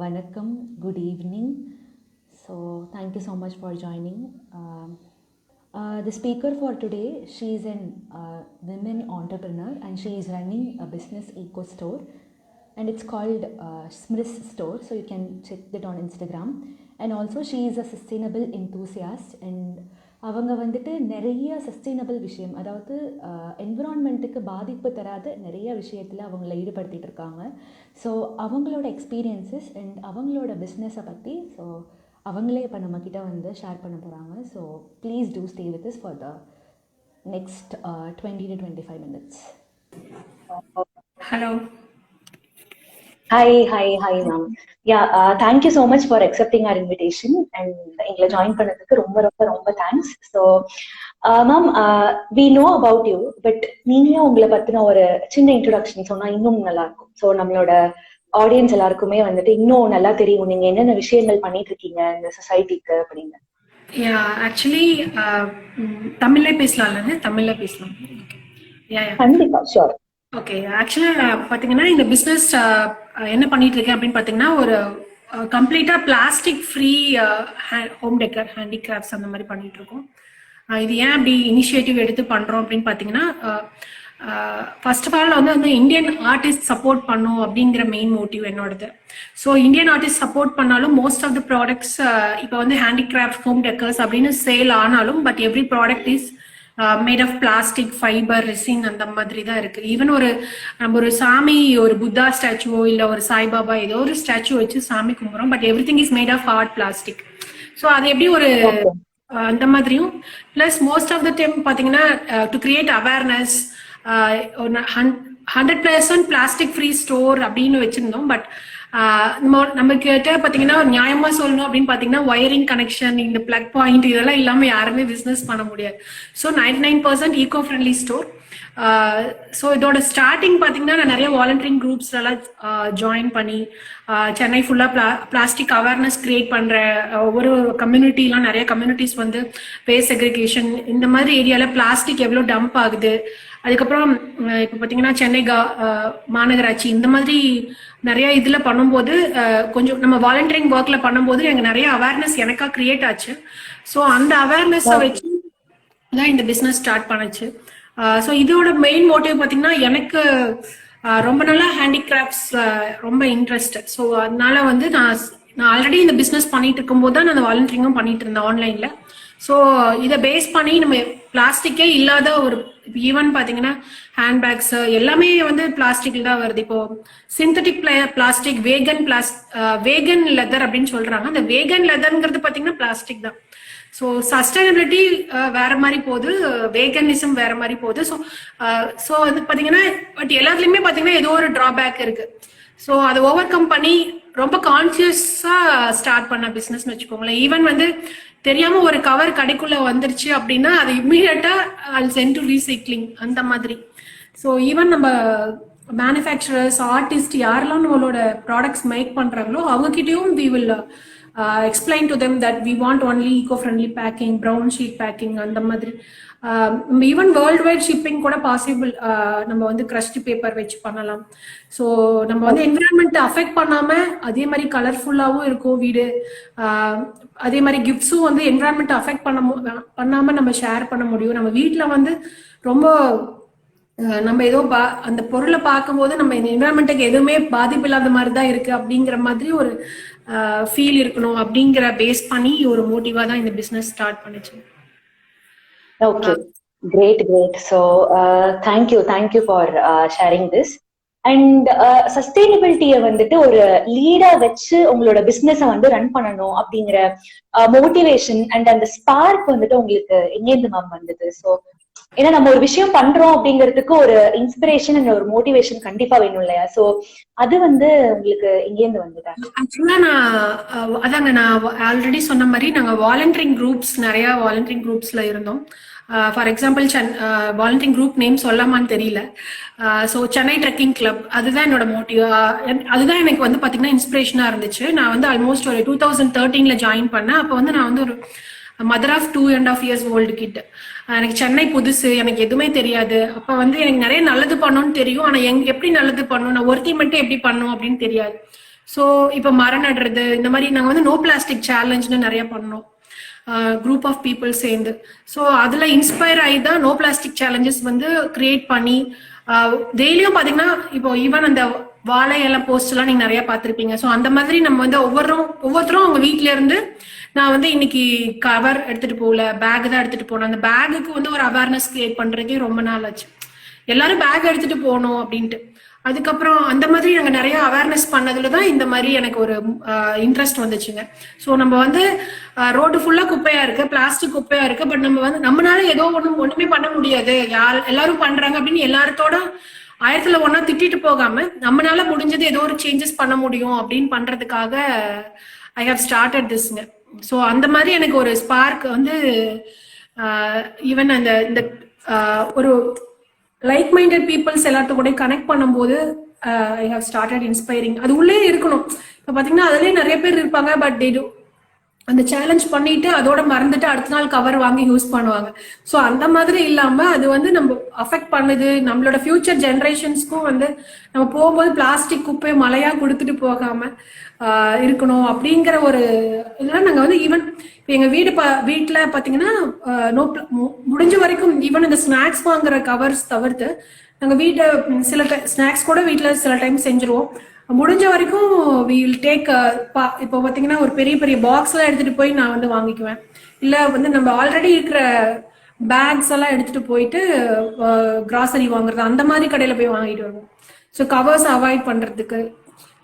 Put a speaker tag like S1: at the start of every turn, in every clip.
S1: Vanakkam, good evening. So, thank you so much for joining. The speaker for today, she is an women entrepreneur and she is running a business eco store and it's called Smris Store. So, you can check that on Instagram. And also, she is a sustainable enthusiast and அவங்க வந்துட்டு நிறைய sustainable விஷயம், அதாவது என்விரான்மெண்ட்டுக்கு பாதிப்பு தராத நிறைய விஷயத்தில் அவங்கள ஈடுபடுத்திகிட்டு இருக்காங்க. ஸோ அவங்களோட எக்ஸ்பீரியன்ஸஸ் அண்ட் அவங்களோட பிஸ்னஸை பற்றி ஸோ அவங்களே இப்போ நம்மக்கிட்ட வந்து ஷேர் பண்ண போகிறாங்க. So please do stay with us for the next 20 to 25 minutes.
S2: Hello.
S1: Hi ma'am. Yeah, thank you so much for accepting our invitation and எங்களை ஜாயின் பண்ணதுக்கு ரொம்ப ரொம்ப ரொம்ப thanks. So ma'am, we know about you, but நீங்களே உங்களை பற்றின ஒரு சின்ன இன்ட்ரோடக்ஷன் சொன்னால் இன்னும் நல்லா இருக்கும். ஸோ நம்மளோட ஆடியன்ஸ் எல்லாருக்குமே வந்துட்டு இன்னும் நல்லா தெரியும் நீங்க என்னென்ன விஷயங்கள் பண்ணிட்டு இருக்கீங்க இந்த சொசைட்டிக்கு அப்படின்னு.
S2: ஆக்சுவலி தமிழ்ல பேசலாம்.
S1: கண்டிப்பா, ஷூர்.
S2: ஓகே, ஆக்சுவலா பாத்தீங்கன்னா இந்த பிசினஸ் என்ன பண்ணிட்டு இருக்கேன் அப்படின்னு பாத்தீங்கன்னா, ஒரு கம்ப்ளீட்டா plastic free home decker handicrafts அந்த மாதிரி பண்ணிட்டு இருக்கோம். இது ஏன் அப்படி இனிஷியேட்டிவ் எடுத்து பண்றோம் அப்படின்னு பாத்தீங்கன்னா, ஃபர்ஸ்ட் ஆஃப் ஆல் வந்து இந்தியன் ஆர்டிஸ்ட் சப்போர்ட் பண்ணும் அப்படிங்கிற மெயின் மோட்டிவ் என்னோடது. ஸோ இந்தியன் ஆர்டிஸ்ட் சப்போர்ட் பண்ணாலும் மோஸ்ட் ஆஃப் த ப்ராடக்ட்ஸ் இப்போ வந்து ஹேண்டிகிராஃப்ட் ஹோம் டெக்கர்ஸ் அப்படின்னு சேல் ஆனாலும், but every product is made of plastic, fibre, resin அந்த மாதிரி தான் இருக்கு. ஈவன் நம்ம ஒரு சாமி, ஒரு புத்தா ஸ்டாச்சுவோ இல்ல ஒரு சாய்பாபா ஏதோ ஒரு ஸ்டாச்சு வச்சு சாமி கும்பிடுறோம், but everything is made of hard plastic. So அது எப்படி ஒரு அந்த மாதிரியும் plus most of the time பாத்தீங்கன்னா to create awareness 100% plastic free store அப்படின்னு வச்சிருந்தோம். பட் நம்ம கிட்ட பாத்தீங்கன்னா நியாயமா சொல்லணும் அப்படின்னு பாத்தீங்கன்னா, ஒயரிங் கனெக்ஷன், இந்த பிளக் பாயிண்ட் இதெல்லாம் இல்லாம யாருமே பிசினஸ் பண்ண முடியாது. So 99% eco friendly store. So இதோட ஸ்டார்டிங் பாத்தீங்கன்னா நான் நிறைய வாலண்டியரிங் குரூப்ஸ் எல்லாம் ஜாயின் பண்ணி சென்னை ஃபுல்லா பிளாஸ்டிக் அவேர்னஸ் கிரியேட் பண்ற ஒவ்வொரு கம்யூனிட்டிலாம் நிறைய கம்யூனிட்டிஸ் வந்து வேஸ்ட் செக்ரிகேஷன் இந்த மாதிரி ஏரியால பிளாஸ்டிக் எவ்வளவு டம்ப் ஆகுது, அதுக்கப்புறம் இப்ப பாத்தீங்கன்னா சென்னை மாநகராட்சி இந்த மாதிரி நிறைய இதுல பண்ணும்போது கொஞ்சம் நம்ம வாலண்டியரிங் ஒர்க்ல பண்ணும்போது எங்க நிறைய அவேர்னஸ் எனக்கா கிரியேட் ஆச்சு. ஸோ அந்த அவேர்னஸ் வச்சு தான் இந்த பிசினஸ் ஸ்டார்ட் பண்ணுச்சு. ஸோ இதோட மெயின் மோட்டிவ் பாத்தீங்கன்னா, எனக்கு ரொம்ப நாளா ஹேண்டிகிராஃப்ட்ஸ் ரொம்ப இன்ட்ரெஸ்ட். ஸோ அதனால வந்து நான் ஆல்ரெடி இந்த பிசினஸ் பண்ணிட்டு இருக்கும்போது தான் நான் வாலண்டியரிங்கும் பண்ணிட்டு இருந்தேன் ஆன்லைன்ல. ஸோ இதை பேஸ் பண்ணி நம்ம பிளாஸ்டிக்கே இல்லாத ஒரு ஈவன் பாத்தீங்கன்னா ஹேண்ட்பேக்ஸ் எல்லாமே வந்து பிளாஸ்டிக்ல தான் வருது. இப்போ சிந்தட்டிக் பிளாஸ்டிக், வேகன் லெதர் அப்படின்னு சொல்றாங்க. அந்த வேகன் லெதர்ங்கிறது பாத்தீங்கன்னா பிளாஸ்டிக் தான். ஸோ சஸ்டைனபிலிட்டி வேற மாதிரி போகுது, வேகனிசம் வேற மாதிரி போகுது. ஸோ அது பாத்தீங்கன்னா பட் எல்லாத்துலயுமே பாத்தீங்கன்னா ஏதோ ஒரு டிராபேக் இருக்கு. ஸோ அதை ஓவர் கம் பண்ணி ரொம்ப கான்சியஸா ஸ்டார்ட் பண்ண பிசினஸ்னு வச்சுக்கோங்களேன். ஈவன் வந்து தெரியாம ஒரு கவர் கடைக்குள்ள வந்துருச்சு அப்படின்னா அது இம்மீடியட்டா I'll send to ரீசைக்ளிங் அந்த மாதிரி. ஸோ ஈவன் நம்ம மேனுஃபேக்சரர்ஸ், ஆர்டிஸ்ட் யாரெல்லாம் நம்மளோட ப்ராடக்ட்ஸ் மேக் பண்றாங்களோ அவங்க கிட்டயும் we will explain to them that we want only eco-friendly packing, brown sheet packing அந்த மாதிரி. ஈவன் வேர்ல்டு வைட் ஷிப்பிங் கூட பாசிபிள். நம்ம வந்து கிரஷ்ட் பேப்பர் வச்சு பண்ணலாம். ஸோ நம்ம வந்து என்விரான்மெண்ட் அஃபெக்ட் பண்ணாம அதே மாதிரி கலர்ஃபுல்லாவும் இருக்கும் வீடு. அதே மாதிரி கிஃப்ட்ஸும் வந்து என்விரான்மெண்ட் அஃபெக்ட் பண்ணாம நம்ம ஷேர் பண்ண முடியும். நம்ம வீட்டுல வந்து ரொம்ப நம்ம ஏதோ அந்த பொருளை பார்க்கும்போது நம்ம இந்த என்விரான்மெண்ட்டுக்கு எதுவுமே பாதிப்பு இல்லாத மாதிரி தான் இருக்கு அப்படிங்கிற மாதிரி ஒரு ஃபீல் இருக்கணும் அப்படிங்கிற பேஸ் பண்ணி ஒரு மோட்டிவா தான் இந்த பிசினஸ் ஸ்டார்ட் பண்ணுச்சு.
S1: Okay, great. So thank you for sharing this. And சஸ்டைனபிலிட்டியை வந்துட்டு ஒரு லீடா வச்சு உங்களோட பிசினஸ வந்து ரன் பண்ணணும் அப்படிங்கிற மோட்டிவேஷன் அண்ட் அந்த ஸ்பார்க் வந்துட்டு உங்களுக்கு எங்கேருந்து மேம் வந்தது? ஸோ ஏன்னா நம்ம ஒரு விஷயம் பண்றோம் அப்படிங்கிறதுக்கு ஒரு இன்ஸ்பிரேஷன் அண்ட் ஒரு மோட்டிவேஷன் கண்டிப்பா வேணும் இல்லையா? ஸோ அது வந்து உங்களுக்கு எங்கேருந்து வந்ததா?
S2: ஆக்சுவலா நான் ஆல்ரெடி சொன்ன மாதிரி நாங்க நிறைய வாலண்டியரிங் குரூப்ஸ்ல இருந்தோம். For example volunteering group name சொல்லாமான்னு தெரியல. ஸோ சென்னை ட்ரெக்கிங் கிளப், அதுதான் என்னோட மோட்டிவ். அதுதான் எனக்கு வந்து பாத்தீங்கன்னா இன்ஸ்பிரேஷனா இருந்துச்சு. நான் வந்து ஆல்மோஸ்ட் ஒரு 2013 ஜாயின் பண்ணேன். அப்போ வந்து நான் வந்து ஒரு mother of 2.5 years old kid. எனக்கு சென்னை புதுசு, எனக்கு எதுவுமே தெரியாது. அப்ப வந்து எனக்கு நிறைய நல்லது பண்ணணும்னு தெரியும், ஆனா எப்படி நல்லது பண்ணணும், நான் ஒருத்தி மட்டும் எப்படி பண்ணணும் அப்படின்னு தெரியாது. ஸோ இப்போ மரம் நடுறது இந்த மாதிரி நாங்கள் வந்து நோ பிளாஸ்டிக் சேலஞ்சுன்னு நிறைய பண்ணோம், குரூப் ஆஃப் பீப்புள் சேர்ந்து. ஸோ அதில் இன்ஸ்பயர் ஆகி தான் நோ பிளாஸ்டிக் சேலஞ்சஸ் வந்து கிரியேட் பண்ணி டெய்லியும் பார்த்தீங்கன்னா இப்போ ஈவன் அந்த வாழை எல்லாம் போஸ்ட் எல்லாம் நீங்க நிறைய பார்த்துருப்பீங்க. ஸோ அந்த மாதிரி நம்ம வந்து ஒவ்வொருத்தரும் அவங்க வீட்ல இருந்து நான் வந்து இன்னைக்கு கவர் எடுத்துட்டு போகல, பேக் தான் எடுத்துட்டு போனேன். அந்த பேகுக்கு வந்து ஒரு அவேர்னஸ் கிரியேட் பண்றதுக்கே ரொம்ப நாள் ஆச்சு. எல்லாரும் பேக் எடுத்துட்டு போகணும் அப்படின்ட்டு. அதுக்கப்புறம் அந்த மாதிரி நாங்க நிறைய அவேர்னஸ் பண்ணதுலதான் இந்த மாதிரி எனக்கு ஒரு இன்ட்ரெஸ்ட் வந்துச்சுங்க. ஸோ நம்ம வந்து ரோடு ஃபுல்லா குப்பையா இருக்கு, பிளாஸ்டிக் குப்பையா இருக்கு, பட் நம்ம வந்து நம்மளால ஏதோ ஒண்ணுமே பண்ண முடியாது, எல்லாரும் பண்றாங்க அப்படின்னு எல்லாரத்தோட ஆயிரத்துல ஒன்னா திட்டிட்டு போகாம நம்மளால முடிஞ்சது ஏதோ ஒரு சேஞ்சஸ் பண்ண முடியும் அப்படின்னு பண்றதுக்காக ஐ ஹவ் ஸ்டார்டட் திஸ்ங்க. ஸோ அந்த மாதிரி எனக்கு ஒரு ஸ்பார்க் வந்து ஈவன் அந்த இந்த ஒரு லைக் மைண்டட் பீப்புள்ஸ் எல்லாத்து கூட கனெக்ட் பண்ணும்போது ஐ ஹவ் ஸ்டார்டட் இன்ஸ்பைரிங். அது உள்ளே இருக்கணும். இப்போ பார்த்தீங்கன்னா அதுலேயே நிறைய பேர் இருப்பாங்க, பட் அந்த சேலஞ்ச் பண்ணிட்டு அதோட மறந்துட்டு அடுத்த நாள் கவர் வாங்கி யூஸ் பண்ணுவாங்க. ஸோ அந்த மாதிரி இல்லாம அது வந்து நம்ம அஃபெக்ட் பண்ணுது நம்மளோட ஃபியூச்சர் ஜென்ரேஷன்ஸ்க்கும். வந்து நம்ம போகும்போது பிளாஸ்டிக் குப்பை மழையா கொடுத்துட்டு போகாம இருக்கணும் அப்படிங்கிற ஒரு இதெல்லாம் நாங்கள் வந்து ஈவன் எங்க வீட்டுல பாத்தீங்கன்னா முடிஞ்ச வரைக்கும் ஈவன் இந்த ஸ்நாக்ஸ் வாங்குற கவர்ஸ் தவிர்த்து நாங்க சில ஸ்நாக்ஸ் கூட வீட்டுல சில டைம் செஞ்சிருவோம். முடிஞ்ச வரைக்கும் வில் டேக் இப்போ பாத்தீங்கன்னா ஒரு பெரிய பெரிய பாக்ஸ் எல்லாம் எடுத்துட்டு போய் நான் வந்து வாங்கிக்குவேன். இல்ல வந்து நம்ம ஆல்ரெடி இருக்கிற பேக்ஸ் எல்லாம் எடுத்துட்டு போயிட்டு கிராசரி வாங்குறது அந்த மாதிரி கடையில போய் வாங்கிட்டு வருவோம். ஸோ கவர்ஸ் அவாய்ட் பண்றதுக்கு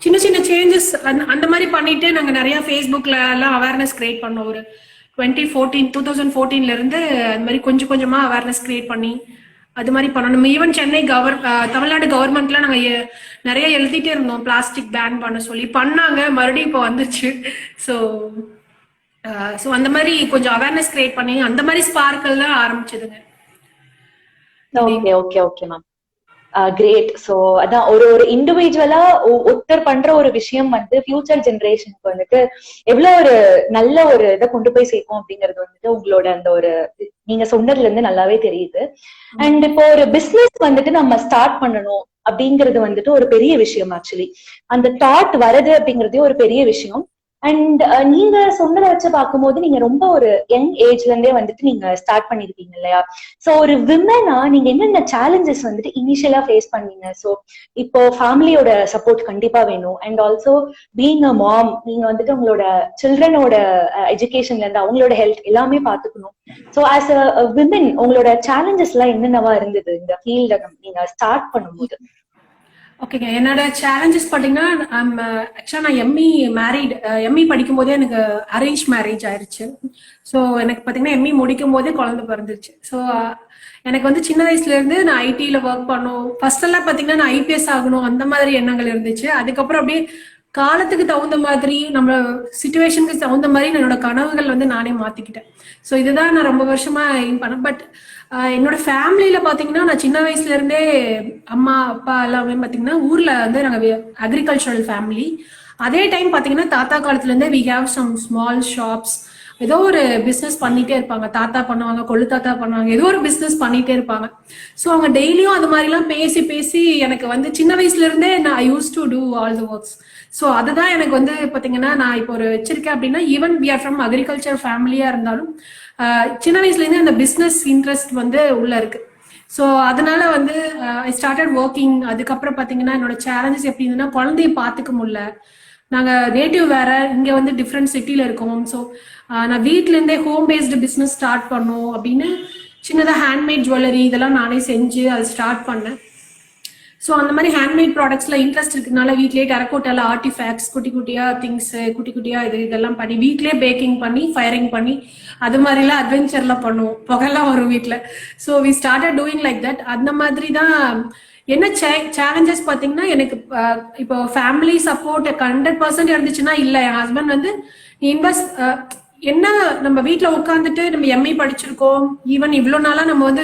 S2: சின்ன சின்ன சேஞ்சஸ் அந்த மாதிரி பண்ணிட்டு நாங்க நிறைய ஃபேஸ்புக்ல எல்லாம் அவேர்னஸ் கிரியேட் பண்ணோம். ஒரு 2014 இருந்து அந்த மாதிரி கொஞ்சம் கொஞ்சமா அவேர்னஸ் கிரியேட் பண்ணி அது மாதிரி பண்ணணும். ஈவன் சென்னை தமிழ்நாடு கவர்மெண்ட்ல நாங்க நிறைய எழுதிட்டே இருந்தோம் பிளாஸ்டிக் பேன் பண்ண சொல்லி, பண்ணாங்க, மறுபடியும் இப்போ வந்துச்சு. ஸோ அந்த மாதிரி கொஞ்சம் அவேர்னஸ் கிரியேட் பண்ணி அந்த மாதிரி ஸ்பார்க்கல் தான் ஆரம்பிச்சதுங்க.
S3: Okay okay okay ma'am, great. So அதான் ஒரு இண்டிவிஜுவலா ஒருத்தர் பண்ற ஒரு விஷயம் வந்து ஃபியூச்சர் ஜெனரேஷனுக்கு வந்துட்டு எவ்வளவு ஒரு நல்ல ஒரு இதை கொண்டு போய் சேர்க்கும் அப்படிங்கறது வந்துட்டு உங்களோட அந்த ஒரு நீங்க சொன்னதுல இருந்து நல்லாவே தெரியுது. அண்ட் இப்போ ஒரு பிசினஸ் வந்துட்டு நம்ம ஸ்டார்ட் பண்ணணும் அப்படிங்கிறது வந்துட்டு ஒரு பெரிய விஷயம். ஆக்சுவலி அந்த தாட் வரது அப்படிங்கறதே ஒரு பெரிய விஷயம். அண்ட் நீங்க சொன்னதை வச்சு பார்க்கும்போது நீங்க ரொம்ப ஒரு யங் ஏஜ்ல இருந்தே வந்துட்டு நீங்க ஸ்டார்ட் பண்ணிருக்கீங்க இல்லையா? சோ ஒரு விமனா நீங்க என்னென்ன சேலஞ்சஸ் வந்துட்டு இனிஷியலா ஃபேஸ் பண்ணீங்க? சோ இப்போ ஃபேமிலியோட சப்போர்ட் கண்டிப்பா வேணும். அண்ட் ஆல்சோ பீயிங் அ மாம், நீங்க வந்துட்டு உங்களோட சில்ட்ரனோட எஜுகேஷன்ல இருந்து அவங்களோட ஹெல்த் எல்லாமே பாத்துக்கணும். சோ ஆஸ் அ விமன் உங்களோட சேலஞ்சஸ் எல்லாம் என்னென்னவா இருந்தது இந்த ஃபீல்ட நீங்க ஸ்டார்ட் பண்ணும்போது?
S2: ஓகேங்க, என்னோட சேலஞ்சஸ் பார்த்தீங்கன்னா ஆக்சுவலாக நான் எம்இ படிக்கும் போதே எனக்கு அரேஞ்ச் மேரேஜ் ஆயிடுச்சு. ஸோ எனக்கு பார்த்தீங்கன்னா எம்இ முடிக்கும் போதே குழந்தை பிறந்துருச்சு. ஸோ எனக்கு வந்து சின்ன வயசுல இருந்து நான் ஐடியில ஒர்க் பண்ணும். ஃபர்ஸ்ட் எல்லாம் பார்த்தீங்கன்னா நான் ஐபிஎஸ் ஆகணும் அந்த மாதிரி எண்ணங்கள் இருந்துச்சு. அதுக்கப்புறம் அப்படியே காலத்துக்கு தகுந்த மாதிரி நம்ம சிச்சுவேஷனுக்கு தகுந்த மாதிரி என்னோட கனவுகள் வந்து நானே மாத்திக்கிட்டேன். ஸோ இதுதான் நான் ரொம்ப வருஷமா எய்ம் பண்ணேன். பட் என்னோட ஃபேமிலியில பாத்தீங்கன்னா நான் சின்ன வயசுல இருந்தே அம்மா அப்பா எல்லாமே பாத்தீங்கன்னா ஊர்ல வந்து நாங்க அக்ரிகல்ச்சரல் ஃபேமிலி. அதே டைம் பாத்தீங்கன்னா தாத்தா காலத்துல இருந்தே we have some small shops. ஏதோ ஒரு பிசினஸ் பண்ணிட்டே இருப்பாங்க. தாத்தா பண்ணுவாங்க, கொள்ளு தாத்தா பண்ணுவாங்க, ஏதோ ஒரு பிசினஸ் பண்ணிட்டே இருப்பாங்க. ஸோ அவங்க டெய்லியும் அது மாதிரி எல்லாம் பேசி பேசி எனக்கு வந்து சின்ன வயசுல இருந்தே நான் I use to do all the works. So அதுதான் எனக்கு வந்து பாத்தீங்கன்னா நான் இப்போ ஒரு வச்சிருக்கேன் அப்படின்னா even we are from agriculture ஃபேமிலியா இருந்தாலும் சின்ன வயசுல இருந்து அந்த பிசினஸ் இன்ட்ரெஸ்ட் வந்து உள்ள இருக்கு. ஸோ அதனால வந்து ஐ ஸ்டார்டட் ஒர்க்கிங். அதுக்கப்புறம் பாத்தீங்கன்னா என்னோட சேலஞ்சஸ் எப்படி இருந்ததுன்னா குழந்தைய பாத்துக்க முடியல. நாங்க நேட்டிவ் வேற, இங்க வந்து டிஃப்ரெண்ட் சிட்டில இருக்கோம். ஸோ நான் வீட்ல இருந்தே ஹோம் பேஸ்டு பிசினஸ் ஸ்டார்ட் பண்ணும் அப்படின்னு சின்னதா ஹேண்ட்மேட் ஜுவல்லரி இதெல்லாம் நானே செஞ்சு அதை ஸ்டார்ட் பண்ணேன். ஸோ அந்த மாதிரி ஹேண்ட்மேட் ப்ராடக்ட்ஸ்ல இன்ட்ரெஸ்ட் இருக்குனால வீட்லயே டெரகோட்டால ஆர்டிஃபேக்ட்ஸ் குட்டி குட்டியா திங்ஸ் குட்டி குட்டியா இதெல்லாம் பண்ணி வீட்லயே பேக்கிங் பண்ணி ஃபயரிங் பண்ணி அது மாதிரிலாம் அட்வென்ச்சர்லாம் பண்ணுவோம். புகைலாம் வரும் வீட்டில். So we started doing like that. அந்த மாதிரி தான். என்ன சேலஞ்சஸ் பார்த்தீங்கன்னா எனக்கு இப்போ ஃபேமிலி சப்போர்ட் 100% இருந்துச்சுன்னா இல்லை. என் ஹஸ்பண்ட் வந்து இன்வெஸ்ட் என்ன நம்ம வீட்டுல உட்காந்துட்டு நம்ம எம்ஏ படிச்சிருக்கோம், ஈவன் இவ்வளவு நாளா நம்ம வந்து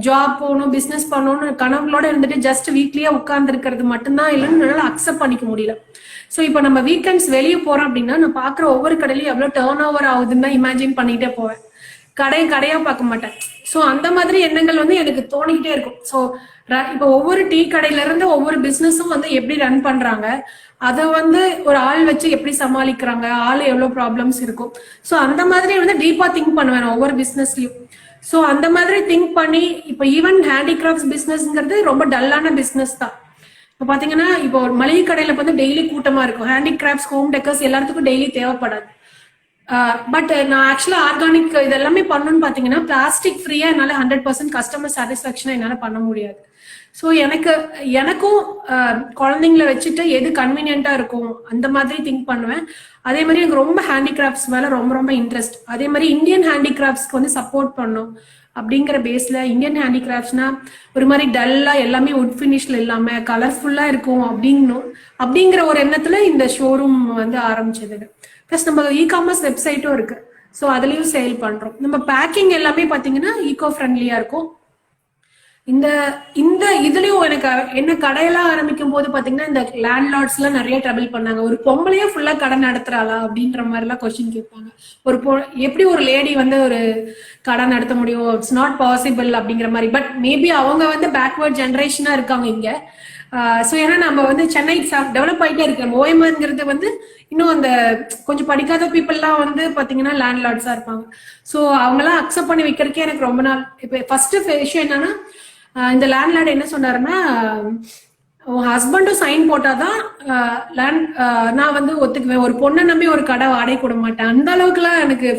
S2: ஜாப் போகணும் பிசினஸ் பண்ணணும்னு கனவுகளோட இருந்துட்டு ஜஸ்ட் வீட்லயே உட்கார்ந்து இருக்கிறது மட்டும்தான் இல்லைன்னு என்னால அக்செப்ட் பண்ணிக்க முடியல. ஸோ இப்போ நம்ம வீக்கெண்ட்ஸ் வெளியே போறோம் அப்படின்னா நான் பாக்குற ஒவ்வொரு கடையிலையும் எவ்வளவு டேர்ன் ஓவர் ஆகுதுன்னு தான் இமேஜின் பண்ணிட்டே போவேன். கடையா பார்க்க மாட்டேன். ஸோ அந்த மாதிரி எண்ணங்கள் வந்து எனக்கு தோணிக்கிட்டே இருக்கும். ஸோ இப்போ ஒவ்வொரு டீ கடையில இருந்து ஒவ்வொரு பிசினஸும் வந்து எப்படி ரன் பண்றாங்க, அதை வந்து ஒரு ஆள் வச்சு எப்படி சமாளிக்கிறாங்க, ஆள் எவ்வளவு ப்ராப்ளம்ஸ் இருக்கும். ஸோ அந்த மாதிரி வந்து டீப்பா திங்க் பண்ணுவேன் ஒவ்வொரு பிசினஸ்லயும். ஸோ அந்த மாதிரி திங்க் பண்ணி இப்போ ஈவன் ஹேண்டிகிராஃப்ட்ஸ் பிசினஸ்ங்கிறது ரொம்ப டல்லான பிசினஸ் தான். இப்போ பாத்தீங்கன்னா இப்போ ஒரு மளிகை கடையில வந்து டெய்லி கூட்டமா இருக்கும். ஹேண்டிகிராஃப்ட்ஸ், ஹோம் டெக்கர்ஸ் எல்லாத்துக்கும் டெய்லி தேவைப்படாது. பட் நான் ஆக்சுவலா ஆர்கானிக் இதெல்லாமே பண்ணணும்னு பாத்தீங்கன்னா பிளாஸ்டிக் ஃப்ரீயா என்னால 100% கஸ்டமர் சாட்டிஸ்பாக்சனா என்னால பண்ண முடியாது. ஸோ எனக்கும் குழந்தைங்கள வச்சுட்டு எது கன்வீனியன்டா இருக்கும் அந்த மாதிரி திங்க் பண்ணுவேன். அதே மாதிரி எனக்கு ரொம்ப ஹேண்டிகிராஃப்ட்ஸ் மேல ரொம்ப ரொம்ப இன்ட்ரெஸ்ட். அதே மாதிரி இந்தியன் ஹேண்டிகிராஃப்ட்ஸ்க்கு வந்து சப்போர்ட் பண்ணும் அப்படிங்கிற பேஸ்ல இந்தியன் ஹேண்டிகிராஃப்ட்ஸ்னா ஒரு மாதிரி டல்லா எல்லாமே உட் ஃபினிஷ்ல இல்லாம கலர்ஃபுல்லா இருக்கும் அப்படிங்கிற ஒரு எண்ணத்துல இந்த ஷோரூம் வந்து ஆரம்பிச்சது. பிளஸ் நம்ம இ-காமர்ஸ் வெப்சைட்டும் இருக்கு. ஸோ அதுலயும் சேல் பண்றோம். நம்ம பேக்கிங் எல்லாமே பாத்தீங்கன்னா ஈகோ ஃப்ரெண்ட்லியா இருக்கும். இந்த இதுலயும் எனக்கு என்ன கடையெல்லாம் ஆரம்பிக்கும் போது பாத்தீங்கன்னா இந்த லேண்ட்லார்ட்ஸ் எல்லாம் நிறைய ட்ரபிள் பண்ணாங்க. ஒரு பொம்பளையே ஃபுல்லா கடை நடத்துறாளா அப்படின்ற மாதிரி எல்லாம் கொஸ்டின் கேட்பாங்க. எப்படி ஒரு லேடி வந்து ஒரு கடை நடத்த முடியும், இட்ஸ் நாட் பாசிபிள் அப்படிங்கிற மாதிரி. பட் மேபி அவங்க வந்து பேக்வர்ட் ஜென்ரேஷனா இருக்காங்க இங்க. ஸோ ஏன்னா நம்ம வந்து சென்னை டெவலப் ஆகிட்டே இருக்கோம். ஓஎம்ஆர்ங்கிறது வந்து இன்னும் அந்த கொஞ்சம் படிக்காத பீப்புள்லாம் வந்து பாத்தீங்கன்னா லேண்ட்லார்ட்ஸா இருப்பாங்க. ஸோ அவங்கெல்லாம் அக்செப்ட் பண்ணி வைக்கிறதுக்கே எனக்கு ரொம்ப நாள். இப்போ ஃபர்ஸ்ட் விஷயம் என்னன்னா, இந்த லேண்ட்லார்ட் என்ன சொன்னாருன்னா, ஹஸ்பண்டும் சைன் போட்டாதான் நான் வந்து ஒத்துக்குவேன். ஒரு பொண்ணை நம்பி ஒரு கடை வாடகை கொடுக்க மாட்டேன். அந்த அளவுக்குலாம் எனக்கு.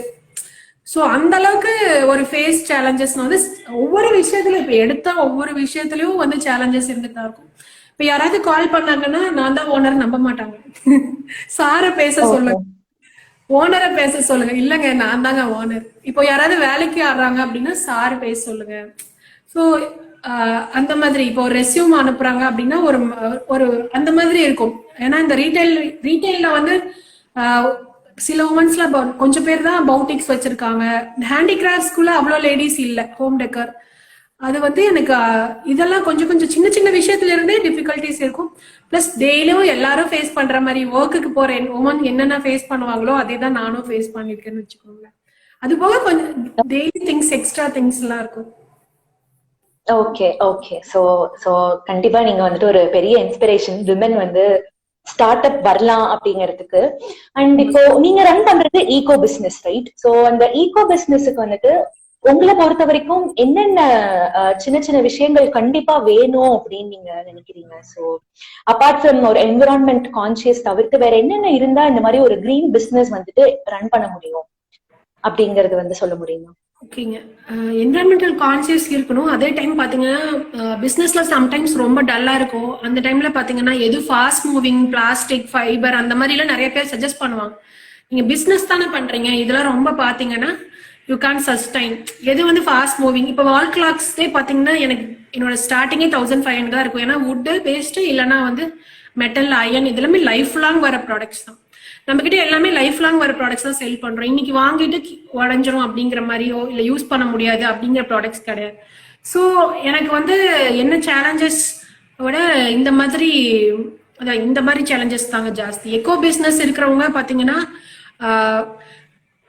S2: ஸோ அந்த அளவுக்கு ஒரு ஃபேஸ் சேலஞ்சஸ் வந்து ஒவ்வொரு விஷயத்துலயும் இப்ப எடுத்தா ஒவ்வொரு விஷயத்துலயும் வந்து சேலஞ்சஸ் இருந்துட்டா இருக்கும். இப்ப யாராவது கால் பண்ணாங்கன்னா நான் தான் ஓனர் நம்ப மாட்டாங்க. சார பேச சொல்லுங்க, ஓனரை பேச சொல்லுங்க. இல்லங்க நான் தாங்க ஓனர். இப்போ யாராவது வேலைக்கு ஆடுறாங்க அப்படின்னா சார் பேச சொல்லுங்க. ஸோ அந்த மாதிரி இப்போ ரெஸ்யூம் அனுப்புறாங்க அப்படின்னா ஒரு அந்த மாதிரி இருக்கும். ஏன்னா இந்த ரீட்டைல்ல வந்து சில உமன்ஸ்ல கொஞ்சம் பேர் தான் பவுட்டிக்ஸ் வச்சிருக்காங்க. ஹேண்டிகிராஃப்ட்ஸ்குள்ள அவ்வளோ லேடிஸ் இல்ல. ஹோம் டெக்கர் அது வந்து எனக்கு இதெல்லாம் கொஞ்சம் கொஞ்சம் சின்ன சின்ன விஷயத்துல இருந்தே டிஃபிகல்டிஸ் இருக்கும். பிளஸ் டெய்லியும் எல்லாரும் ஃபேஸ் பண்ற மாதிரி ஒர்க்குக்கு போற உமன் என்னென்ன ஃபேஸ் பண்ணுவாங்களோ அதே தான் நானும் ஃபேஸ் பண்ணிருக்கேன்னு வச்சுக்கோங்களேன். அது போக கொஞ்சம் டெய்லி திங்ஸ், எக்ஸ்ட்ரா திங்ஸ் எல்லாம் இருக்கும்.
S3: ஓகே. சோ கண்டிப்பா நீங்க வந்துட்டு ஒரு பெரிய இன்ஸ்பிரேஷன் விமன் வந்து ஸ்டார்ட் அப் வரலாம் அப்படிங்கிறதுக்கு. அண்ட் இப்போ நீங்க ரன் பண்றது ஈகோ பிசினஸ், ரைட்? சோ அந்த ஈகோ பிசினஸுக்கு வந்துட்டு உங்களை பொறுத்த வரைக்கும் என்னென்ன சின்ன சின்ன விஷயங்கள் கண்டிப்பா வேணும் அப்படின்னு நீங்க நினைக்கிறீங்க? சோ அபார்ட் ஃப்ரம் ஒரு என்விரான்மெண்ட் கான்சியஸ் தவிர்த்து வேற என்னென்ன இருந்தா இந்த மாதிரி ஒரு கிரீன் பிசினஸ் வந்துட்டு ரன் பண்ண முடியும் அப்படிங்கறது வந்து சொல்ல முடியுமா?
S2: ஓகேங்க. என்விரான்மெண்டல் கான்சியஸ் இருக்கணும். அதே டைம் பாத்தீங்கன்னா பிசினஸ்ல சம்டைம்ஸ் ரொம்ப டல்லா இருக்கும். அந்த டைம்ல பாத்தீங்கன்னா எது ஃபாஸ்ட் மூவிங், பிளாஸ்டிக், ஃபைபர் அந்த மாதிரி எல்லாம் நிறைய பேர் சஜஸ்ட் பண்ணுவாங்க. நீங்க பிசினஸ் தானே பண்றீங்க, இதெல்லாம் ரொம்ப பாத்தீங்கன்னா யூ கேன் சஸ்டைன். எது வந்து ஃபாஸ்ட் மூவிங், இப்போ வால் கிளாக்ஸே பாத்தீங்கன்னா எனக்கு என்னோட ஸ்டார்டிங்கே 1500 தான் இருக்கும். ஏன்னா வுட்டு பேஸ்ட் இல்லைன்னா வந்து மெட்டல், அயன் இது எல்லாமே லைஃப் லாங் வர ப்ராடக்ட்ஸ் தான். நம்ம கிட்ட எல்லாமே லைஃப் லாங் வர ப்ராடக்ட்ஸ் தான் சேல் பண்றோம். இன்னைக்கு வாங்கிட்டு உடஞ்சிரும் அப்படிங்கிற மாதிரியோ இல்ல யூஸ் பண்ண முடியாது அப்படிங்கிற ப்ராடக்ட்ஸ் கிடையாது. ஸோ எனக்கு வந்து என்ன சேலஞ்சஸ் விட இந்த மாதிரி சேலஞ்சஸ் தாங்க ஜாஸ்தி. எக்கோ பிசினஸ் இருக்கிறவங்க பாத்தீங்கன்னா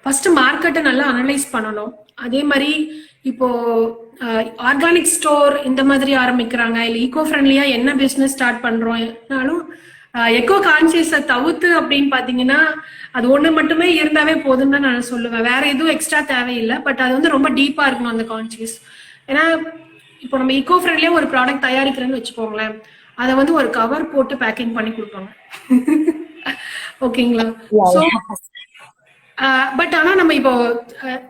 S2: ஃபர்ஸ்ட் மார்க்கெட்டை நல்லா அனலைஸ் பண்ணணும். அதே மாதிரி இப்போ ஆர்கானிக் ஸ்டோர் இந்த மாதிரி ஆரம்பிக்கிறாங்க, இல்ல ஈகோ ஃப்ரெண்ட்லியா என்ன பிசினஸ் ஸ்டார்ட் பண்றோம்னாலும் எக்கோ கான்சியஸை தவிர்த்து அப்படின்னு பாத்தீங்கன்னா அது ஒண்ணு மட்டுமே இருந்தாவே போதும்னு தான் நான் சொல்லுவேன். வேற எதுவும் எக்ஸ்ட்ரா தேவையில்லை. பட் அது வந்து ரொம்ப டீப்பா இருக்கணும் அந்த கான்சியஸ். ஏன்னா இப்போ நம்ம ஈகோ ஃப்ரெண்ட்லியா ஒரு ப்ராடக்ட் தயாரிக்கிறேன்னு வச்சுக்கோங்களேன், அதை வந்து ஒரு கவர் போட்டு பேக்கிங் பண்ணி கொடுப்பாங்க. ஓகேங்களா? ஸோ பட் ஆனா நம்ம இப்போ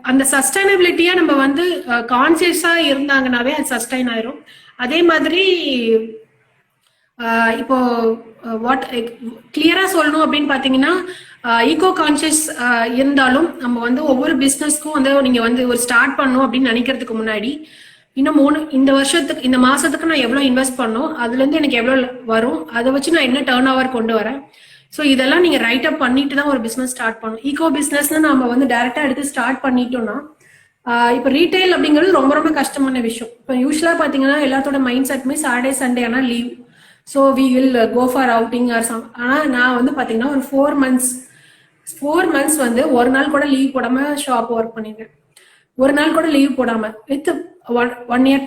S2: அந்த சஸ்டைனபிலிட்டியா நம்ம வந்து கான்சியஸா இருந்தாங்கன்னாவே அது சஸ்டைன் ஆயிரும். அதே மாதிரி இப்போ வாட் கிளியரா சொல்லணும் அப்படின்னு பாத்தீங்கன்னா ஈகோ கான்சியஸ் இருந்தாலும் நம்ம வந்து ஒவ்வொரு பிசினஸ்க்கும் வந்து நீங்க வந்து ஒரு ஸ்டார்ட் பண்ணணும் அப்படின்னு நினைக்கிறதுக்கு முன்னாடி இன்னும் இந்த மாசத்துக்கு நான் எவ்வளவு இன்வெஸ்ட் பண்ணோம், அதுல இருந்து எனக்கு எவ்வளவு வரும், அதை வச்சு நான் என்ன டர்ன் ஓவர் கொண்டு வரேன். ஸோ இதெல்லாம் நீங்க ரைட் அப் பண்ணிட்டு தான் ஒரு பிசினஸ் ஸ்டார்ட் பண்ணணும். ஈகோ பிசினஸ்ல நம்ம வந்து டைரக்டா எடுத்து ஸ்டார்ட் பண்ணிட்டோம்னா இப்போ ரீட்டைல் அப்படிங்கிறது ரொம்ப ரொம்ப கஷ்டமான விஷயம். இப்போ யூஸ்வலா பாத்தீங்கன்னா எல்லாத்தோட மைண்ட் செட்மே சாட்டர்டே சண்டே ஆனா leave. So we will go for outing or some. ஆனால் நான் வந்து பாத்தீங்கன்னா ஒரு 4 months வந்து ஒரு நாள் கூட லீவ் போடாம ஷாப் ஒர்க் பண்ணிருக்கேன். ஒரு நாள் கூட லீவ் போடாம வித் 1 year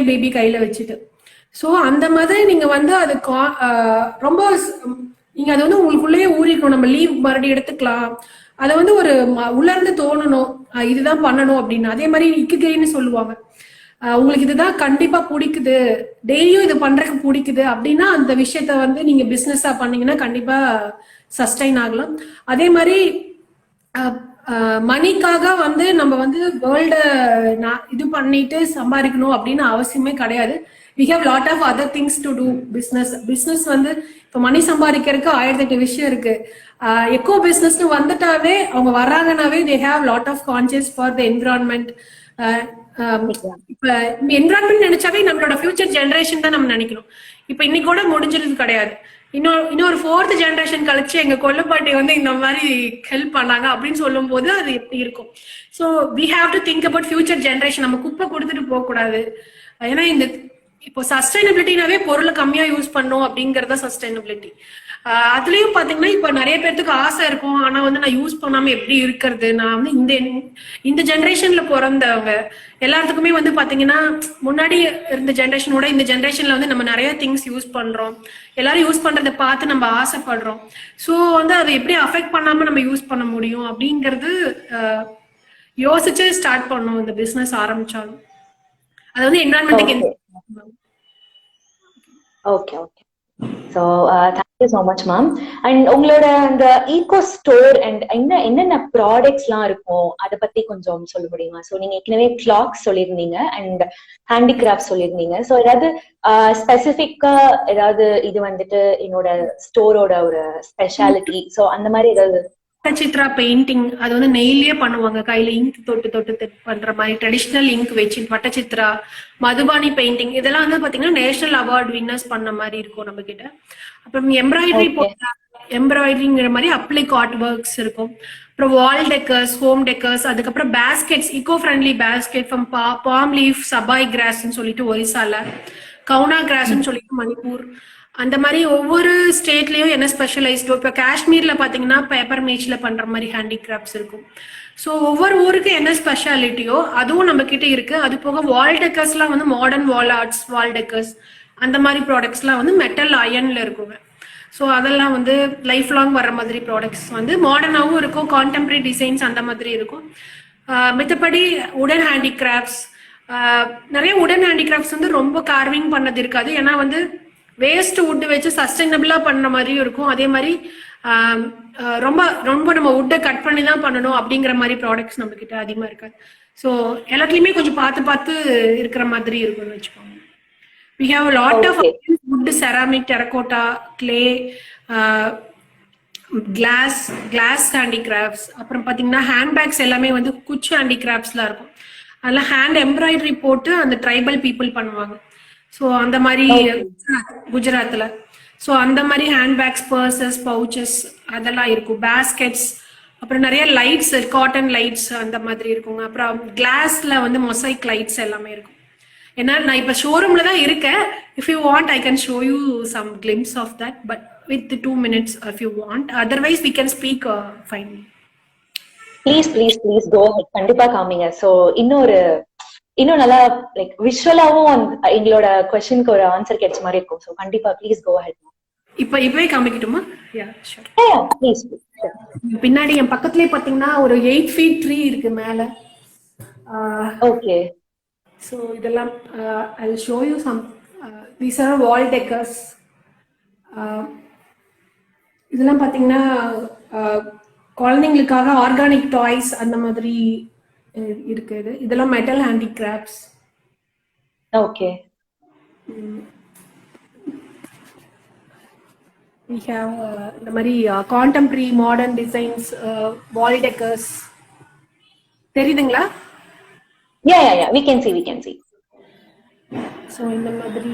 S2: பேபி கையில வச்சுட்டு. ஸோ அந்த மாதிரி நீங்க வந்து அது ரொம்ப நீங்க அது வந்து உங்களுக்குள்ளேயே ஊறிக்கணும். நம்ம லீவ் மறுபடியும் எடுத்துக்கலாம். அதை வந்து ஒரு உள்ள இருந்து தோணணும், இதுதான் பண்ணணும் அப்படின்னு. அதே மாதிரி இக்குகைன்னு சொல்லுவாங்க. உங்களுக்கு இதுதான் கண்டிப்பா பிடிக்குது, டெய்லியும் இது பண்றதுக்கு பிடிக்குது அப்படின்னா அந்த விஷயத்த வந்து நீங்க பிசினஸா பண்ணீங்கன்னா கண்டிப்பா சஸ்டைன் ஆகலாம். அதே மாதிரி மணிக்காக வந்து நம்ம வந்து வேர்ல்ட இது பண்ணிட்டு சம்பாதிக்கணும் அப்படின்னு அவசியமே கிடையாது. We have lot of other things to do. Business வந்து இப்போ மணி சம்பாதிக்கிறதுக்கு 1008 விஷயம் இருக்கு. எக்கோ பிசினஸ்னு வந்துட்டாவே அவங்க வர்றாங்கன்னாவே they have lot of conscious for the environment. இப்ப என்விரான்மெண்ட் நினைச்சாவே நம்மளோட ஃபியூச்சர் ஜெனரேஷன் தான் நம்ம நினைக்கணும். இப்ப இன்னைக்கோட முடிஞ்சிருது கிடையாது. இன்னொரு 4th ஜெனரேஷன் கழிச்சு எங்க கொல்லுப்பாட்டி வந்து இந்த மாதிரி ஹெல்ப் பண்ணாங்க அப்படின்னு சொல்லும் போது அது எப்படி இருக்கும். So we have to think about future generation. நம்ம குப்பை கொடுத்துட்டு போக கூடாது. ஏன்னா இந்த இப்போ சஸ்டைனபிலிட்டினாவே பொருளை கம்மியா யூஸ் பண்ணும் அப்படிங்கறத சஸ்டைனபிலிட்டி. அதுலயும் பாத்தீங்கன்னா இப்ப நிறைய பேருக்கு ஆசை இருக்கும், ஆனா வந்து நான் யூஸ் பண்ணாம எப்படி இருக்கிறது. நான் வந்து இந்த ஜெனரேஷன்ல பிறந்தவங்க எல்லாத்துக்குமே வந்து பாத்தீங்கன்னா முன்னாடி இருந்த ஜெனரேஷனோட இந்த ஜெனரேஷன்ல வந்து நம்ம நிறைய திங்ஸ் யூஸ் பண்றோம். எல்லாரும் யூஸ் பண்றதை பார்த்து நம்ம ஆசைப்படுறோம். ஸோ வந்து அதை எப்படி அஃபெக்ட் பண்ணாம நம்ம யூஸ் பண்ண முடியும் அப்படிங்கிறது யோசிச்சு ஸ்டார்ட் பண்ணோம் இந்த பிசினஸ் ஆரம்பிச்சாலும். அது வந்து என்விரான்மெண்ட்டுக்கு.
S3: Okay okay. So thank you so much ma'am. And உங்களோட அந்த ஈகோ ஸ்டோர் அண்ட் என்னென்ன ப்ராடக்ட்ஸ்லாம் இருக்கும் அதை பத்தி கொஞ்சம் சொல்ல முடியுமா? ஸோ நீங்க ஏற்கனவே கிளாக்ஸ் சொல்லியிருந்தீங்க அண்ட் ஹேண்டிகிராஃப்ட் சொல்லியிருந்தீங்க. ஸோ ஏதாவது ஸ்பெசிஃபிக்கா ஏதாவது இது வந்துட்டு என்னோட ஸ்டோரோட ஒரு ஸ்பெஷாலிட்டி, ஸோ அந்த மாதிரி ஏதாவது?
S2: பட்டச்சித்ரா பெயிண்டிங், அது வந்து நெய்லயே பண்ணுவாங்க, கையில இங்க் தொட்டு தொட்டு பண்ற மாதிரி ட்ரெடிஷனல் இங்க் வச்சு பட்டச்சித்ரா, மதுபானி பெயிண்டிங், இதெல்லாம் வந்து பாத்தீங்கன்னா நேஷனல் அவார்ட் வின்னர்ஸ் பண்ண மாதிரி இருக்கும் நம்ம கிட்ட. அப்புறம் எம்ப்ராய்டரிங்கிற மாதிரி அப்ளிக் ஆர்ட் ஒர்க்ஸ் இருக்கும். அப்புறம் வால் டெக்கர்ஸ், ஹோம் டெக்கர்ஸ், அதுக்கப்புறம் baskets, eco friendly basket from palm leaf, sabai கிராஸ்ன்னு சொல்லிட்டு ஒரிசால, கவுனா கிராஸ்ன்னு சொல்லிட்டு மணிப்பூர். அந்த மாதிரி ஒவ்வொரு ஸ்டேட்லயும் என்ன ஸ்பெஷலைஸ்டோ. இப்போ காஷ்மீர்ல பாத்தீங்கன்னா பேப்பர் மேட்ச்ல பண்ற மாதிரி ஹேண்டிகிராஃப்ட்ஸ் இருக்கும். ஸோ ஒவ்வொரு ஊருக்கு என்ன ஸ்பெஷாலிட்டியோ அதுவும் நம்ம கிட்ட இருக்கு. அது போக வால் டெக்கர்ஸ்லாம் வந்து மாடர்ன் வால் ஆர்ட்ஸ், வால் டெக்கர்ஸ் அந்த மாதிரி ப்ராடக்ட்ஸ்லாம் வந்து மெட்டல் அயன்ல இருக்குங்க. ஸோ அதெல்லாம் வந்து லைஃப் லாங் வர மாதிரி ப்ராடக்ட்ஸ் வந்து மாடர்னாகவும் இருக்கும், கான்டெம்பரரி டிசைன்ஸ் அந்த மாதிரி இருக்கும். மித்தபடி உடன் ஹேண்டிகிராஃப்ட்ஸ், நிறைய உடன் ஹேண்டிகிராஃப்ட்ஸ் வந்து ரொம்ப கார்விங் பண்ணது இருக்காது. ஏன்னா வந்து வேஸ்ட் வுட் வச்சு சஸ்டைனபிளா பண்ண மாதிரியும் இருக்கும். அதே மாதிரி ரொம்ப ரொம்ப நம்ம வுட்டை கட் பண்ணி தான் பண்ணணும் அப்படிங்கிற மாதிரி ப்ராடக்ட்ஸ் நம்ம கிட்ட அதிகமா இருக்காது. ஸோ எல்லாத்துலயுமே கொஞ்சம் பார்த்து பார்த்து இருக்கிற மாதிரி இருக்கும்னு வச்சுக்கோங்க. We have a lot of wood, ceramic, terracotta, clay, glass handicrafts. அப்புறம் பாத்தீங்கன்னா ஹேண்ட்பேக்ஸ் எல்லாமே வந்து குச்சி ஹேண்டிகிராஃப்ட்ஸ்லாம் இருக்கும். அதெல்லாம் ஹேண்ட் எம்ப்ராய்டரி போட்டு அந்த ட்ரைபல் பீப்புள் பண்ணுவாங்க. ஸோ அந்த மாதிரி குஜராத்ல. ஸோ அந்த மாதிரி ஹேண்ட்பேக்ஸ், பர்சஸ், பவுச்சஸ் அதெல்லாம் இருக்கும். பேஸ்கெட்ஸ், அப்புறம் நிறைய லைட்ஸ், காட்டன் லைட்ஸ் அந்த மாதிரி இருக்குங்க. அப்புறம் கிளாஸ்ல வந்து மொசைக் லைட்ஸ் எல்லாமே இருக்கும். ஏன்னா நான் இப்ப ஷோரூம்ல தான் இருக்கேன். If you want I can show you some glimpse of that, but with 2 minutes if you want. Otherwise we can speak finally.
S3: Please go ahead. கண்டிப்பா காமிங்க. ஸோ இன்னும் நல்லா லைக் விஷுவலாவும் எங்களோட क्वेश्चनக்கு ஒரு ஆன்சர் கிடைச்ச மாதிரி இருக்கும். ஸோ கண்டிப்பா ப்ளீஸ் கோ அஹெட்.
S2: இப்பவே காமிக்கட்டுமா? Yeah sure.
S3: ப்ளீஸ்.
S2: பின்னாடி என் பக்கத்துலயே பாத்தீங்கன்னா ஒரு 8 feet ட்ரீ இருக்கு மேல.
S3: ஓகே.
S2: So இதெல்லாம் I will show you some. These are wall decors. இதெல்லாம் பாத்தீங்கன்னா குழந்தைங்களுக்காக ஆர்கானிக் டாய்ஸ் அந்த மாதிரி இருக்குது. இதெல்லாம் metal handicrafts.
S3: Okay.
S2: We have இந்த மாதிரி கான்டெம்பரரி மாடர்ன் டிசைன்ஸ், வால் டெக்கர்ஸ். தெரியுதுங்களா?
S3: Yeah, we can see.
S2: So இந்த மாதிரி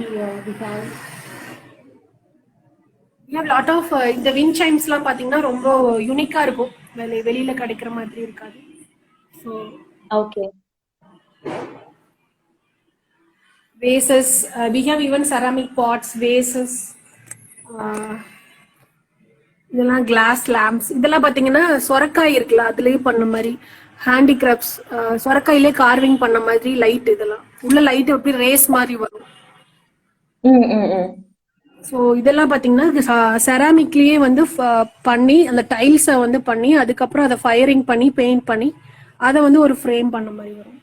S2: we have lot of இந்த wind chimesலாம் பாத்தீங்கன்னா ரொம்ப யூனிக்கா இருக்கும். வெளியில கிடைக்கிற மாதிரி இருக்காது. So
S3: okay.
S2: Vases, we have even ceramic pots, vases. இதெல்லாம் கிளாஸ் lamps. இதெல்லாம் பாத்தீங்கன்னா சொரக்காய் இருக்குல்ல அதுலயே பண்ண மாதிரி ஹேண்டிகிராஃப்ட்ஸ். சொரக்காயிலே கார்விங் பண்ண மாதிரி லைட். இதெல்லாம் உள்ள லைட் எப்படி ரேஸ் மாதிரி வரும். ஸோ இதெல்லாம் பார்த்தீங்கன்னா செராமிக்லேயே வந்து பண்ணி அந்த டைல்ஸை வந்து பண்ணி அதுக்கப்புறம் அதை ஃபயரிங் பண்ணி பெயிண்ட் பண்ணி அதை வந்து ஒரு ஃப்ரேம் பண்ண மாதிரி வரும்.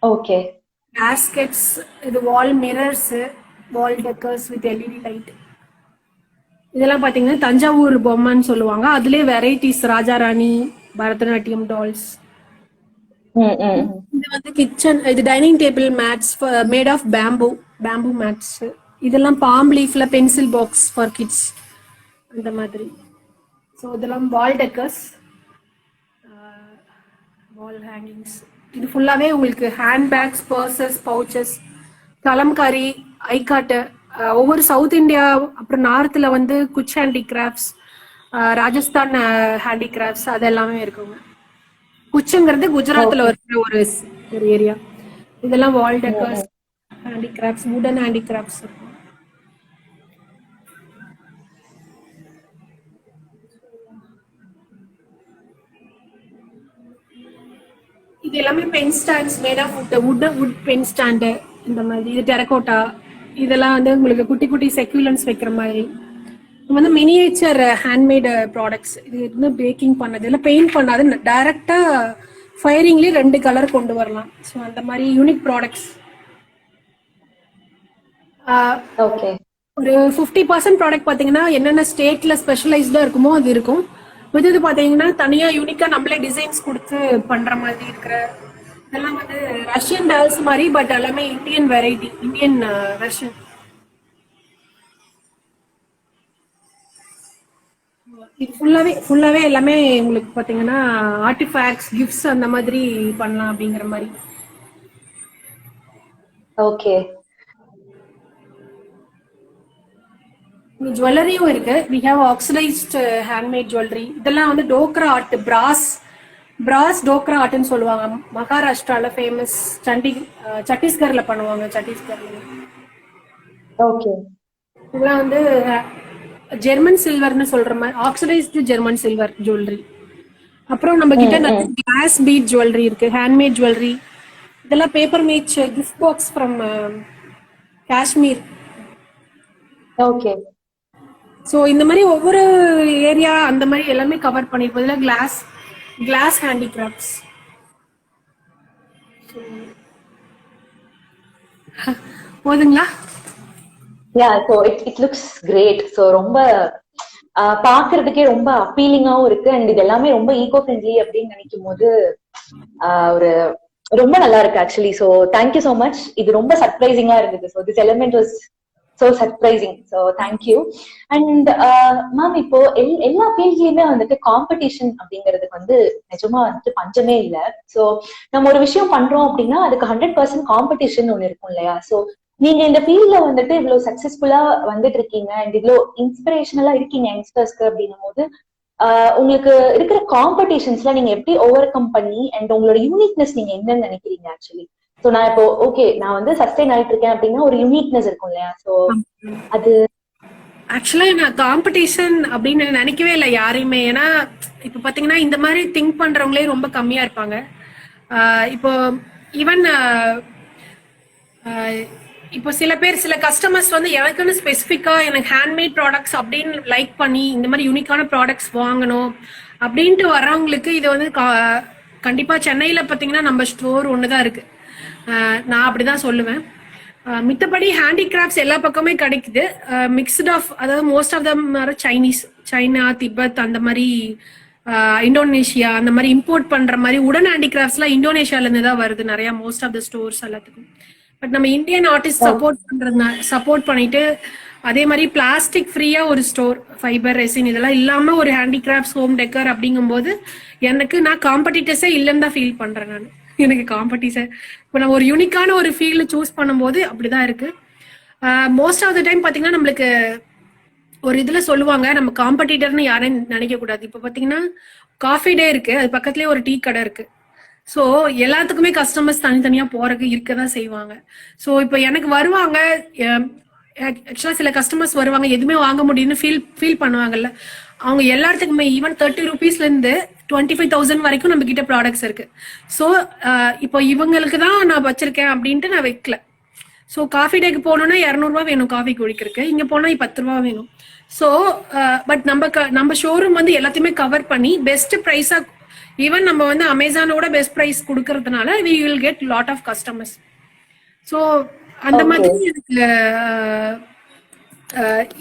S3: ஓகே.
S2: பேஸ்கெட்ஸ், இது wall mirrors, wall decors with LED light. இதெல்லாம் பார்த்தீங்கன்னா தஞ்சாவூர் பொம்மைன்னு சொல்லுவாங்க. அதுலேயே வெரைட்டிஸ் ராஜாராணி, பரதநாட்டியம் டால்ஸ். இது வந்து கிச்சன், இது dining table mats made of bamboo mats. இதெல்லாம் பாம் லீஃப்ல பென்சில் பாக்ஸ் ஃபார் கிட்ஸ் அந்த மாதிரி. ஸோ இதெல்லாம் வால் டெக்கர்ஸ், வால் ஹேங்கிங்ஸ். இது ஃபுல்லாவே உங்களுக்கு hand bags, purses, pouches, Kalamkari, ikat. ஒவ்வொரு சவுத் இந்தியா அப்புறம் நார்த்ல வந்து குச் ஹேண்டிகிராஃப்ட்ஸ், ராஜஸ்தான் ஹேண்டிகிராஃப்ட்ஸ் அது எல்லாமே இருக்குங்க. குச்சுங்கிறது குஜராத்ல இருக்கிற ஒரு ஏரியா. இதெல்லாம் wall decors, handicrafts, wooden handicrafts இருக்கும். இது எல்லாமே pen stands made of wood pen stand இந்த மாதிரி. இது டெரகோட்டா. இதெல்லாம் வந்து உங்களுக்கு குட்டி குட்டி செக்யூலன்ஸ் வைக்கிற மாதிரி. இது வந்து மினியேச்சர் ஹேண்ட்மேட் ப்ராடக்ட்ஸ். இது வந்து பேக்கிங் பண்ணது இல்லை, பெயிண்ட் பண்ணாது, டைரக்டா ஃபயரிங்லேயே 2 கலர் கொண்டு வரலாம். ஸோ அந்த மாதிரி யூனிக் ப்ராடக்ட்ஸ்.
S3: ஓகே.
S2: ஒரு 50% ப்ராடக்ட் பார்த்தீங்கன்னா என்னென்ன ஸ்டேட்ல ஸ்பெஷலைஸ்டா இருக்குமோ அது இருக்கும். இது பார்த்தீங்கன்னா தனியா யூனிக்கா நம்மளே டிசைன்ஸ் கொடுத்து பண்ற மாதிரி இருக்கிற இதெல்லாம் வந்து ரஷ்யன் டால்ஸ் மாதிரி, பட் எல்லாமே இந்தியன் வெரைட்டி, இந்தியன் வெர்ஷன். இது ஃபுல்லாவே எல்லாமே உங்களுக்கு பாத்தீங்கன்னா ஆர்டிஃபேக்ட்ஸ், கிஃப்ட்ஸ் அந்த மாதிரி பண்ணலாம் அப்படிங்கிற மாதிரி.
S3: ஓகே.
S2: ஜுவல்லரியும் இருக்கு. we have oxidized handmade jewelry. இதெல்லாம் வந்து டோக்ரா ஆர்ட், பிராஸ் டோக்ரா ஆர்ட்னு சொல்லுவாங்க. மகாராஷ்டிரால ஃபேமஸ், சத்தீஸ்கர்ல பண்ணுவாங்க. சத்தீஸ்கர்ல
S3: ஓகே.
S2: இதெல்லாம் வந்து ஜெர்மன் சில்வர்னு சொல்ற மாதிரி ஆக்சிடைஸ்டு ஜெர்மன் சில்வர் ஜுவல்லரி. அப்புறம் நம்ம கிட்ட கிளாஸ் பீட் ஜுவல்லரி இருக்கு, ஹேண்ட்மேட் ஜுவல்லரி. இதெல்லாம் paper made gift box from Kashmir.
S3: Okay.
S2: So இந்த மாதிரி ஒவ்வொரு ஏரியா அந்த மாதிரி எல்லாமே கவர் பண்ணிருப்போம். இதில் கிளாஸ் ஹேண்டிகிராஃப்ட்ஸ். போதுங்களா?
S3: Yeah, so it looks great. So ரொம்ப பாக்குறதுக்கே ரொம்ப அப்பீலிங்காவும் இருக்கு. அண்ட் இது எல்லாமே ரொம்ப ஈகோ ஃப்ரெண்ட்லி அப்படின்னு நினைக்கும் போது ஒரு ரொம்ப நல்லா இருக்கு actually. So thank you so much. இது ரொம்ப சர்ப்ரைசிங்கா இருந்தது. So this element was so surprising. So thank you. And ma'am, இப்போ எல்லா ஃபீல்ட்லயுமே வந்துட்டு காம்படிஷன் அப்படிங்கிறதுக்கு வந்து நிஜமா வந்துட்டு பஞ்சமே இல்ல. சோ நம்ம ஒரு விஷயம் பண்றோம் அப்படின்னா அதுக்கு 100% காம்படிஷன் ஒண்ணு இருக்கும் இல்லையா? சோ நீங்க இந்த ஃபீல்ட்ல வந்துட்டு இவ்வளவு சக்சஸ்ஃபுல்லா வந்துட்டு இருக்கீங்க அண்ட் இவ்வளவு இன்ஸ்பிரேஷனலா இருக்கீங்க யங்ஸ்டர்ஸ்க்கு அப்படின்னும் போது உங்களுக்கு இருக்கிற காம்படிஷன்ஸ்ல நீங்க எப்படி ஓவர் கம் பண்ணி அண்ட் உங்களோட யூனிக்னஸ் நீங்க என்னன்னு நினைக்கிறீங்க ஆக்சுவலி? சோ நான் இப்போ ஓகே நான் வந்து சஸ்டெயின் ஆயிட்டு இருக்கேன் அப்படின்னா ஒரு யூனிக்னஸ் இருக்கும் இல்லையா? சோ அது
S2: ஆக்சுவலா நான் காம்படிஷன் அப்படின்னு நினைக்கவே இல்லை யாரையுமே. ஏன்னா இப்ப பாத்தீங்கன்னா இந்த மாதிரி திங்க் பண்றவங்களே ரொம்ப கம்மியா இருப்பாங்க. இப்போ ஈவன் இப்போ சில கஸ்டமர்ஸ் வந்து எனக்குன்னு ஸ்பெசிஃபிக்கா எனக்கு ஹேண்ட்மேட் ப்ராடக்ட்ஸ் அப்படின்னு லைக் பண்ணி இந்த மாதிரி யூனிக்கான ப்ராடக்ட்ஸ் வாங்கணும் அப்படின்ட்டு வர்றவங்களுக்கு இது வந்து கண்டிப்பா சென்னையில பாத்தீங்கன்னா நம்ம ஸ்டோர் ஒண்ணுதான் இருக்கு. நான் அப்படிதான் சொல்லுவேன். மித்தபடி ஹேண்டிகிராஃப்ட்ஸ் எல்லா பக்கமே கிடைக்குது. மிக்ஸ்ட் ஆஃப், அதாவது most of them China, Tibet அந்த மாதிரி, இந்தோனேஷியா அந்த மாதிரி இம்போர்ட் பண்ற மாதிரி உடன் ஹேண்டிகிராஃப்ட்ஸ்லாம் இந்தோனேஷியால இருந்து தான் வருது நிறைய, மோஸ்ட் ஆஃப் த ஸ்டோர்ஸ் எல்லாத்துக்கும். பட் நம்ம இந்தியன் ஆர்டிஸ்ட் சப்போர்ட் பண்ணிட்டு அதே மாதிரி பிளாஸ்டிக் ஃப்ரீயா ஒரு ஸ்டோர், ஃபைபர், ரெசின் இதெல்லாம் இல்லாம ஒரு ஹேண்டிகிராஃப்ட்ஸ், ஹோம் டெக்கர் அப்படிங்கும் போது நான் காம்படிட்டர்ஸே இல்லைன்னு தான் ஃபீல் பண்றேன். நான் எனக்கு காம்படிஷன் இப்போ நம்ம ஒரு யூனிக்கான ஒரு ஃபீல்டு சூஸ் பண்ணும்போது அப்படிதான் இருக்கு. மோஸ்ட் ஆஃப் த டைம் பாத்தீங்கன்னா நம்மளுக்கு ஒரு இதுல சொல்லுவாங்க நம்ம காம்படிட்டர்னு யாரையும் நினைக்க கூடாது. இப்போ பாத்தீங்கன்னா காஃபி டே இருக்கு, அது பக்கத்துலயே ஒரு டீ கடை இருக்கு. ஸோ எல்லாத்துக்குமே கஸ்டமர்ஸ் தனித்தனியா போறதுக்கு இருக்கதான் செய்வாங்க. ஸோ இப்போ எனக்கு வருவாங்க, ஆக்சுவலா சில கஸ்டமர்ஸ் வருவாங்க எதுவுமே வாங்க முடியும்னு ஃபீல் பண்ணுவாங்கல்ல, அவங்க எல்லாத்துக்குமே ஈவன் 30 rupeesல இருந்து 25,000 வரைக்கும் நம்ம கிட்ட ப்ராடக்ட்ஸ் இருக்கு. ஸோ இப்போ இவங்களுக்கு தான் நான் வச்சிருக்கேன் அப்படின்ட்டு நான் வைக்கல. ஸோ காஃபி டேக்கு போனோம்னா 200 ரூபாய் வேணும் காஃபி குடிக்கிறதுக்கு, இங்க போனா 10 ரூபா வேணும். ஸோ பட் நம்ம ஷோரூம் வந்து எல்லாத்தையுமே கவர் பண்ணி பெஸ்ட் ப்ரைஸா, ஈவன் நம்ம வந்து அமேசானோட பெஸ்ட் ப்ரைஸ் கொடுக்கறதுனால we will get lot of customers. So அந்த மாதிரி எனக்கு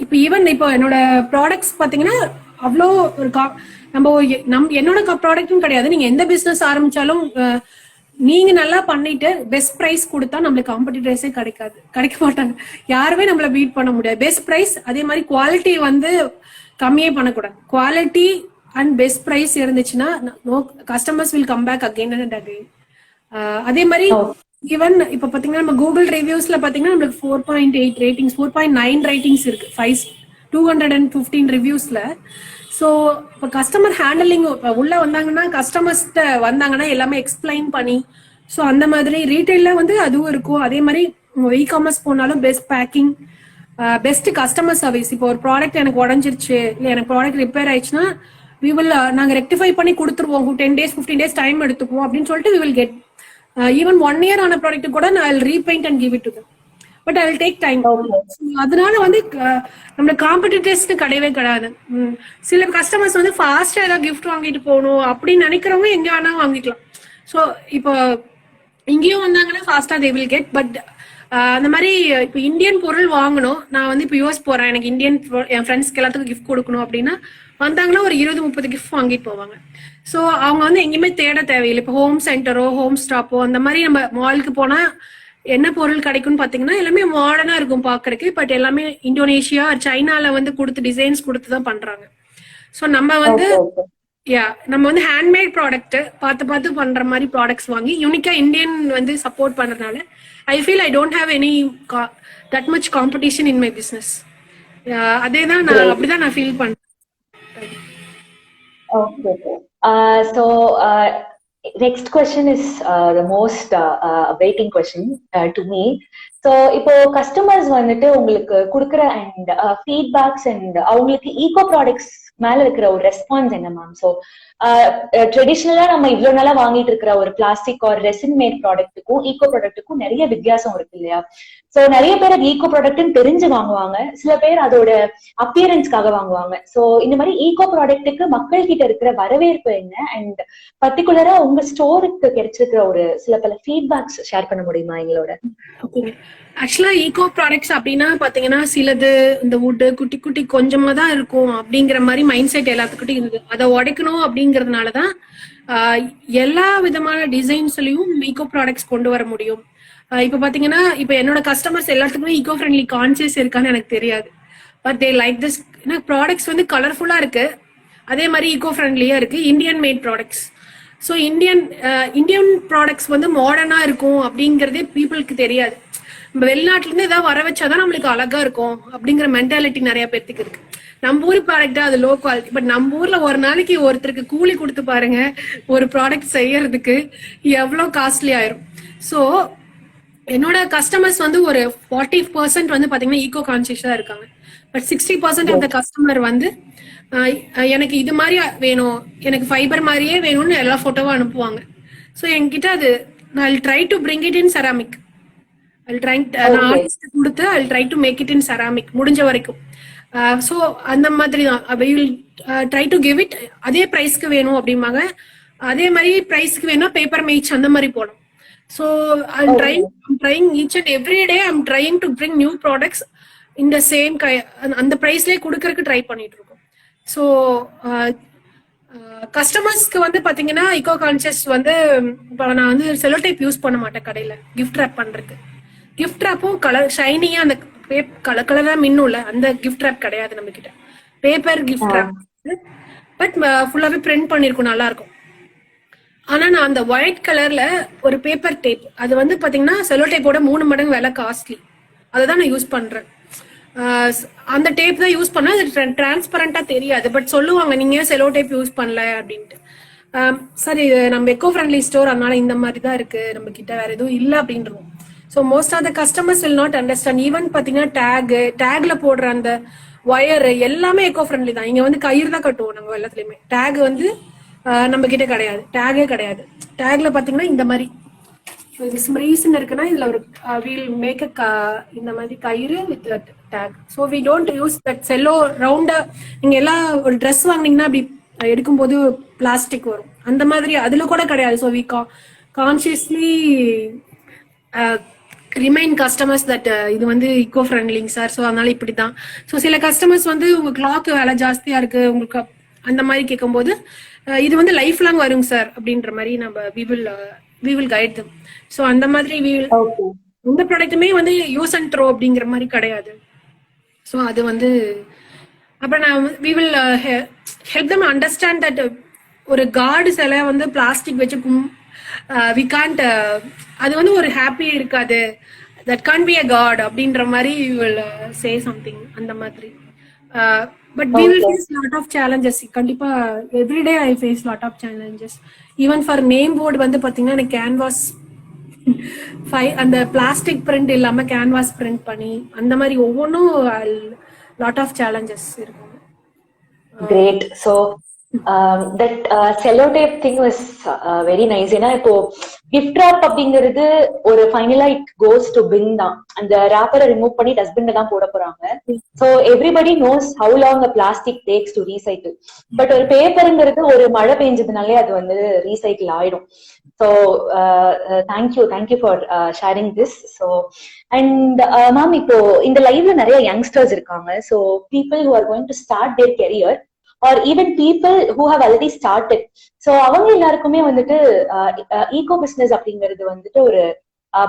S2: இப்போ ஈவன் இப்போ என்னோட ப்ராடக்ட்ஸ் பார்த்தீங்கன்னா அவ்வளோ ஒரு என்னோட ப்ராடக்ட்டும் கிடையாது. நீங்க எந்த பிசினஸ் ஆரம்பிச்சாலும் நீங்க நல்லா பண்ணிட்டு பெஸ்ட் பிரைஸ் கொடுத்தா நம்மளுக்கு காம்படிட்டர்ஸே கிடைக்க மாட்டாங்க, யாருமே நம்மள பீட் பண்ண முடியாது. பெஸ்ட் பிரைஸ், அதே மாதிரி குவாலிட்டி வந்து கம்மியே பண்ணக்கூடாது. குவாலிட்டி அண்ட் பெஸ்ட் பிரைஸ் இருந்துச்சுன்னா customers will come back again and again. அதே மாதிரி ஈவன் இப்ப பாத்தீங்கன்னா நம்ம கூகுள் ரிவ்யூஸ்ல பாத்தீங்கன்னா நம்மளுக்கு 4.8 ரேட்டிங்ஸ், 4.9 ரேட்டிங்ஸ் இருக்கு 215 ரிவ்யூஸ்ல. ஸோ இப்போ கஸ்டமர் ஹேண்டலிங் உள்ள வந்தாங்கன்னா, கஸ்டமர்ஸ்ட வந்தாங்கன்னா எல்லாமே எக்ஸ்பிளைன் பண்ணி, ஸோ அந்த மாதிரி ரீட்டைல்ல வந்து அதுவும் இருக்கும். அதே மாதிரி இ காமர்ஸ் போனாலும் best packing, best customer service. இப்போ ஒரு ப்ராடக்ட் எனக்கு உடஞ்சிருச்சு, இல்லை எனக்கு ப்ராடக்ட் ரிப்பேர் ஆயிடுச்சுன்னா நாங்கள் ரெக்டிஃபை பண்ணி கொடுத்துருவோம், 10 days 15 days டைம் எடுத்துக்குவோம் அப்படின்னு சொல்லிட்டு we will get even 1 year ஆன ப்ராடக்ட் கூட நான் repaint and give it to them, but I will take time. அதனால வந்து நம்ம காம்படிட்டர்ஸ்க்கு கிடையவே கிடையாது. சில கஸ்டமர்ஸ் வந்து ஃபாஸ்டா ஏதாவது கிஃப்ட் வாங்கிட்டு போகணும் அப்படின்னு நினைக்கிறவங்க எங்க வேணா வாங்கிக்கலாம். ஸோ இப்போ இங்கேயும் வந்தாங்கன்னா ஃபாஸ்டா தே வில் கெட். பட் அந்த மாதிரி இப்போ இந்தியன் பொருள் வாங்கணும், நான் வந்து இப்போ யூஎஸ் போறேன், எனக்கு இந்தியன் என் ஃப்ரெண்ட்ஸ்க்கு எல்லாத்துக்கும் கிஃப்ட் கொடுக்கணும் அப்படின்னா வந்தாங்கன்னா ஒரு 20-30 கிஃப்ட் வாங்கிட்டு போவாங்க. ஸோ அவங்க வந்து எங்கேயுமே தேட தேவையில்லை. இப்போ ஹோம் சென்டரோ ஹோம் ஸ்டாப்போ அந்த மாதிரி நம்ம மாலுக்கு போனா என்ன பொருள் கிடைக்கும்னு பாத்தீங்கன்னா எல்லாமே மாடர்னா இருக்கும் பாக்குறதுக்கு, பட் எல்லாமே இந்தோனேஷியா சைனால வந்து கொடுத்து டிசைன்ஸ் கொடுத்து தான் பண்றாங்க. ஸோ நம்ம வந்து நம்ம வந்து ஹேண்ட்மேட் ப்ராடக்ட் பார்த்து பண்ற மாதிரி ப்ராடக்ட்ஸ் வாங்கி யூனிக்கா இந்தியன் வந்து சப்போர்ட் பண்றதுனால I feel I don't have any that much competition in my business. அதேதான் அப்படிதான் நான் ஃபீல் பண்றேன்.
S3: So next question is the most waiting question to me. So இப்போ customers வந்துட்டு உங்களுக்கு கொடுக்குற and feedbacks and அவங்களுக்கு ஈகோ ப்ராடக்ட்ஸ் மேல இருக்கிற ஒரு ரெஸ்பான்ஸ் என்ன மேம்? ஸோ ட்ரெடிஷ்னலா நம்ம இவ்வளவு நாளா வாங்கிட்டு இருக்கிற ஒரு பிளாஸ்டிக் ஒரு ரெசின் மேட் ப்ராடக்ட்டுக்கும் ஈகோ ப்ராடக்ட்டுக்கும் நிறைய வித்தியாசம் இருக்கு இல்லையா? சோ நிறைய பேர் அது ஈகோ ப்ராடக்ட்னு தெரிஞ்சு வாங்குவாங்க, சில பேர் அதோட அப்பியரன்ஸ்க்காக வாங்குவாங்க. சோ இந்த மாதிரி ஈகோ ப்ராடக்ட்டுக்கு மக்கள் கிட்ட இருக்கிற வரவேற்பு என்ன, அண்ட் பர்டிகுலரா உங்க ஸ்டோருக்கு கிடைச்சிருக்கிற ஒரு சில பல ஃபீட்பேக்ஸ் ஷேர் பண்ண முடியுமா எங்களோட?
S2: ஆக்சுவலா ஈகோ ப்ராடக்ட்ஸ் அப்படின்னா பாத்தீங்கன்னா சிலது இந்த வுட் குட்டி குட்டி கொஞ்சமா தான் இருக்கும் அப்படிங்கிற மாதிரி மைண்ட் செட் எல்லாத்துக்கிட்டும் இருந்தது. அதை உடைக்கணும் அப்படிங்கறதுனாலதான் எல்லா விதமான டிசைன்ஸ்லயும் ஈகோ ப்ராடக்ட்ஸ் கொண்டு வர முடியும். இப்ப பாத்தீங்கன்னா இப்ப என்னோட கஸ்டமர்ஸ் எல்லாத்துக்குமே ஈகோ ஃப்ரெண்ட்லி கான்சியஸ் இருக்கான்னு எனக்கு தெரியாது, but they like this. Products வந்து கலர்ஃபுல்லா இருக்கு, அதே மாதிரி ஈகோ ஃப்ரெண்ட்லியா இருக்கு, Indian mat products. So Indian products வந்து மாடர்னா இருக்கும் அப்படிங்கறதே பீப்புளுக்கு தெரியாது. நம்ம வெளிநாட்டுல இருந்து ஏதாவது வர வச்சாதான் நம்மளுக்கு அழகா இருக்கும் அப்படிங்கிற மென்டாலிட்டி நிறைய பேருக்கு இருக்கு. நம்ம ஊர் ப்ராடக்டா அது லோ குவாலிட்டி, பட் நம்ம ஊர்ல ஒரு நாளைக்கு ஒருத்தருக்கு கூலி கொடுத்து பாருங்க ஒரு ப்ராடக்ட் செய்யறதுக்கு எவ்வளவு காஸ்ட்லி ஆயிரும். ஸோ என்னோட கஸ்டமர்ஸ் வந்து ஒரு 40% வந்து பாத்தீங்கன்னா ஈகோ கான்சியஸா இருக்காங்க, பட் 60% ஆஃப் த கஸ்டமர் வந்து எனக்கு இது மாதிரி வேணும், எனக்கு ஃபைபர் மாதிரியே வேணும்னு எல்லா போட்டோவும் அனுப்புவாங்க. ஸோ என்கிட்ட அது நான் try to bring it in ceramic, நான் ஆர்டிஸ்ட் கொடுத்து I try to make it in ceramic முடிஞ்ச வரைக்கும். ஸோ அந்த மாதிரி தான் ட்ரை டு கிவ் இட். அதே ப்ரைஸ்க்கு வேணும் அப்படிம்பாங்க, அதே மாதிரி ப்ரைஸ்க்கு வேணும்னா பேப்பர் மேட்ச் அந்த மாதிரி போடும். So I'm trying each and every day I'm trying to bring new products in the same அந்த பிரைஸ்லயே கொடுக்கறதுக்கு ட்ரை பண்ணிட்டு இருக்கோம். ஸோ கஸ்டமர்ஸ்க்கு வந்து பாத்தீங்கன்னா ஈகோ கான்சியஸ் வந்து இப்போ நான் வந்து செலோ டைப் யூஸ் பண்ண மாட்டேன் கடையில கிஃப்ட் ரேப் பண்றதுக்கு. கிஃப்ட் ரேப்பும் கலர் ஷைனிங்கா அந்த கலரா மின்னும்ல அந்த கிஃப்ட் ரேப் கிடையாது நம்ம கிட்ட. பேப்பர் கிஃப்ட் ரேப், பட் ஃபுல்லாவே பிரிண்ட் பண்ணிருக்கும், நல்லா இருக்கும். ஆனா நான் அந்த ஒயிட் கலர்ல ஒரு பேப்பர் டேப், அது வந்து பாத்தீங்கன்னா செலோ டைப்போட 3 மடங்கு விலை காஸ்ட்லி, அதுதான் நான் யூஸ் பண்றேன். அந்த டேப் தான் யூஸ் பண்ணா அது டிரான்ஸ்பரண்டா தெரியாது, பட் சொல்லுவாங்க நீங்க செலோ டைப் யூஸ் பண்ணல அப்படின்ட்டு. சரி நம்ம எக்கோ ஃப்ரெண்ட்லி ஸ்டோர், அதனால இந்த மாதிரி தான் இருக்கு நம்ம கிட்ட, வேற எதுவும் இல்லை அப்படின்றோம். So most of the customers will not understand. Even பாத்தீங்கன்னா டேக்ல போடுற அந்த ஒயர் எல்லாமே எக்கோ ஃப்ரெண்ட்லி தான். இங்க வந்து கயிறு தான் கட்டுவோம் நாங்க எல்லாத்துலயுமே. டேக் வந்து நம்ம கிட்ட கிடையாது, டேகே கிடையாது. டேக்ல பாத்தீங்கன்னா இந்த மாதிரி இது ரீசன் இருக்குன்னா இதுல ஒரு வீல் மேக் இந்த மாதிரி கயிறு with tag. So we don't use that cello ரவுண்டா. நீங்க எல்லாம் ஒரு ட்ரெஸ் வாங்கினீங்கன்னா அப்படி எடுக்கும்போது பிளாஸ்டிக் வரும், அந்த மாதிரி அதுல கூட கிடையாது. So we consciously remind customers that இது வந்து இக்கோ ஃப்ரெண்ட்லிங் சார். ஸோ அதனால இப்படிதான். ஸோ சில கஸ்டமர்ஸ் வந்து உங்க கிளாத் விலை ஜாஸ்தியா இருக்கு உங்களுக்கு அந்த மாதிரி கேட்கும்போது இது வந்து லைஃப் லாங் வருங்க சார் அப்படின்ற மாதிரி நம்ம we will guide them. So அந்த மாதிரி எந்த ப்ராடக்ட்டுமே வந்து யூஸ் அண்ட் த்ரோ அப்படிங்கிற மாதிரி கிடையாது. ஸோ அது வந்து அப்புறம் நான் we will help them understand that ஒரு காடு சிலை வந்து பிளாஸ்டிக் வச்சு வி கான்ட், அது வந்து ஒரு ஹாப்பி இருக்காது, that can't be a god அப்படின்ற மாதிரி வி வில் சே சம்திங் அந்த மாதிரி. But we will face lot of challenges. கண்டிப்பா everyday I face lot of challenges. Even for name board வந்து பாத்தீங்கன்னா எனக்கு கேன்வாஸ் அந்த பிளாஸ்டிக் பிரிண்ட் இல்லாம கேன்வாஸ் பிரிண்ட் பண்ணி அந்த மாதிரி ஒவ்வொன்றும் லாட் ஆஃப் சேலஞ்சஸ் இருக்கும்.
S3: Great. So that cello tape thing was very nice. ஏன்னா இப்போ கிஃப்ட் ராப் அப்படிங்கிறது ஒரு ஃபைனலா இட் கோஸ் டு பின் தான். அந்த ராப்பரை ரிமூவ் பண்ணி டஸ்ட்பின்ல தான் போட போறாங்க. So everybody knows how long plastic takes to recycle. But ஒரு பேப்பருங்கிறது ஒரு மழை பெஞ்சதுனாலே அது வந்து ரீசைக்கிள் ஆயிடும். So thank you for sharing this. So and ma'am, இப்போ இந்த லைவ்ல நிறைய யங்ஸ்டர்ஸ் இருக்காங்க. So people who are going to start their career or even people who have already started. So அவங்க எல்லாருக்குமே வந்துட்டு ஈகோ பிசினஸ் அப்படிங்கிறது வந்துட்டு ஒரு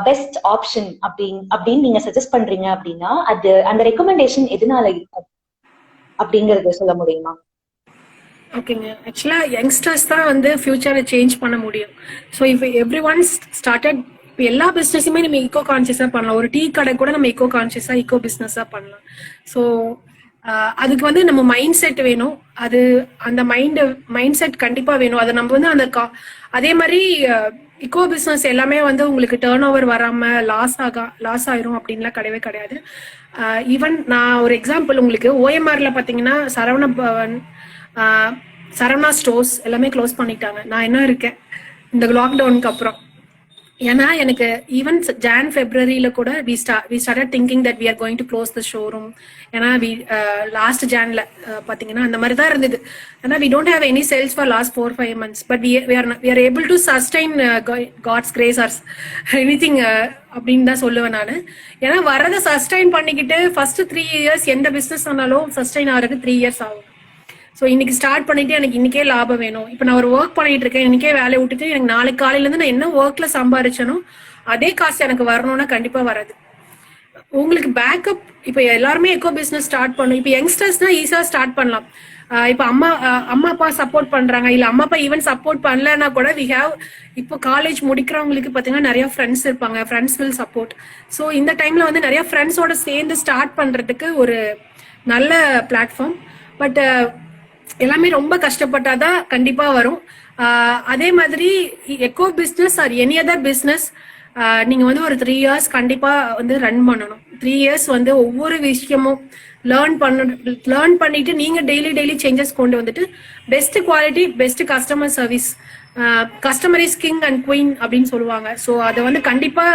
S3: பெஸ்ட் ஆப்ஷன் அப்படின்னு நீங்க சஜஸ்ட் பண்றீங்க அப்படின்னா அது அந்த ரெக்கமெண்டேஷன் எதனால இருக்கும் அப்படிங்கறது சொல்ல முடியுமா?
S2: ஓகேங்க, ஆக்சுவலா யங்ஸ்டர்ஸ் தான் வந்து ஃபியூச்சரை சேஞ்ச் பண்ண முடியும். ஸோ இப்போ எவ்ரி ஒன் ஸ்டார்டட், இப்போ எல்லா பிஸ்னஸுமே நம்ம ஈகோ கான்சியஸா பண்ணலாம். ஒரு டீ கடை கூட நம்ம ஈகோ கான்சியஸா ஈகோ பிஸ்னஸா பண்ணலாம். ஸோ அதுக்கு வந்து நம்ம மைண்ட் செட் வேணும். அது அந்த மைண்ட் செட் கண்டிப்பா வேணும். அதை நம்ம வந்து அந்த அதே மாதிரி இக்கோ பிஸ்னஸ் எல்லாமே வந்து உங்களுக்கு டேர்ன் ஓவர் வராம லாஸ் ஆயிரும் அப்படின்லாம் கிடையவே கிடையாது. ஈவன் நான் ஒரு எக்ஸாம்பிள் உங்களுக்கு, ஓஎம்ஆர்ல பாத்தீங்கன்னா சரவண பவன், சரவணா ஸ்டோர்ஸ் எல்லாமே க்ளோஸ் பண்ணிட்டாங்க. நான் என்ன இருக்கேன் இந்த லாக்டவுனுக்கு அப்புறம். ஏன்னா எனக்கு ஈவன் ஜான் ஃபெப்ரவரியில கூட we started thinking that we are going to close the showroom. ஏன்னா லாஸ்ட் ஜான்ல பாத்தீங்கன்னா அந்த மாதிரி தான் இருந்தது. ஏன்னா we don't have any sales for last 4-5 months, but we are able to sustain God's grace or anything அப்படின்னு தான் சொல்லுவேன் நான். ஏன்னா வரதை சஸ்டைன் பண்ணிக்கிட்டு ஃபர்ஸ்ட் 3 years எந்த பிசினஸ் ஆனாலும் சஸ்டைன் ஆகிறதுக்கு 3 years ஆகும். ஸோ இன்னைக்கு ஸ்டார்ட் பண்ணிட்டு எனக்கு இன்னைக்கே லாபம் வேணும். இப்போ நான் ஒரு ஒர்க் பண்ணிட்டு இருக்கேன், இன்னைக்கே வேலையை விட்டுட்டு எனக்கு நாளைக்கு காலையில இருந்து நான் என்ன ஒர்க்ல சம்பாரிச்சனோ அதே காசு எனக்கு வரணும்னா கண்டிப்பா வராது. உங்களுக்கு பேக்கப் இப்போ எல்லாருமே எக்கோ பிசினஸ் ஸ்டார்ட் பண்ணும். இப்போ யங்ஸ்டர்ஸ்னா ஈஸியா ஸ்டார்ட் பண்ணலாம். இப்போ அம்மா அப்பா சப்போர்ட் பண்றாங்க, இல்ல அம்மா அப்பா ஈவன் சப்போர்ட் பண்ணலன்னா கூட வி ஹேவ், இப்போ காலேஜ் முடிக்கிறவங்களுக்கு பாத்தீங்கன்னா நிறைய ஃப்ரெண்ட்ஸ் இருப்பாங்க, ஃப்ரெண்ட்ஸ் வில் சப்போர்ட். ஸோ இந்த டைம்ல வந்து நிறைய ஃப்ரெண்ட்ஸோட சேர்ந்து ஸ்டார்ட் பண்றதுக்கு ஒரு நல்ல பிளாட்ஃபார்ம். பட் எல்லாமே ரொம்ப கஷ்டப்பட்டாதான் கண்டிப்பா வரும். அதே மாதிரி echo business or any other business நீங்க வந்து ஒரு 3 years கண்டிப்பா வந்து ரன் பண்ணணும். 3 years வந்து ஒவ்வொரு விஷயமும் லேர்ன் பண்ணிட்டு நீங்க டெய்லி சேஞ்சஸ் கொண்டு வந்துட்டு best quality, best customer service, customer is king and queen அப்படின்னு சொல்லுவாங்க. ஸோ அதை வந்து கண்டிப்பா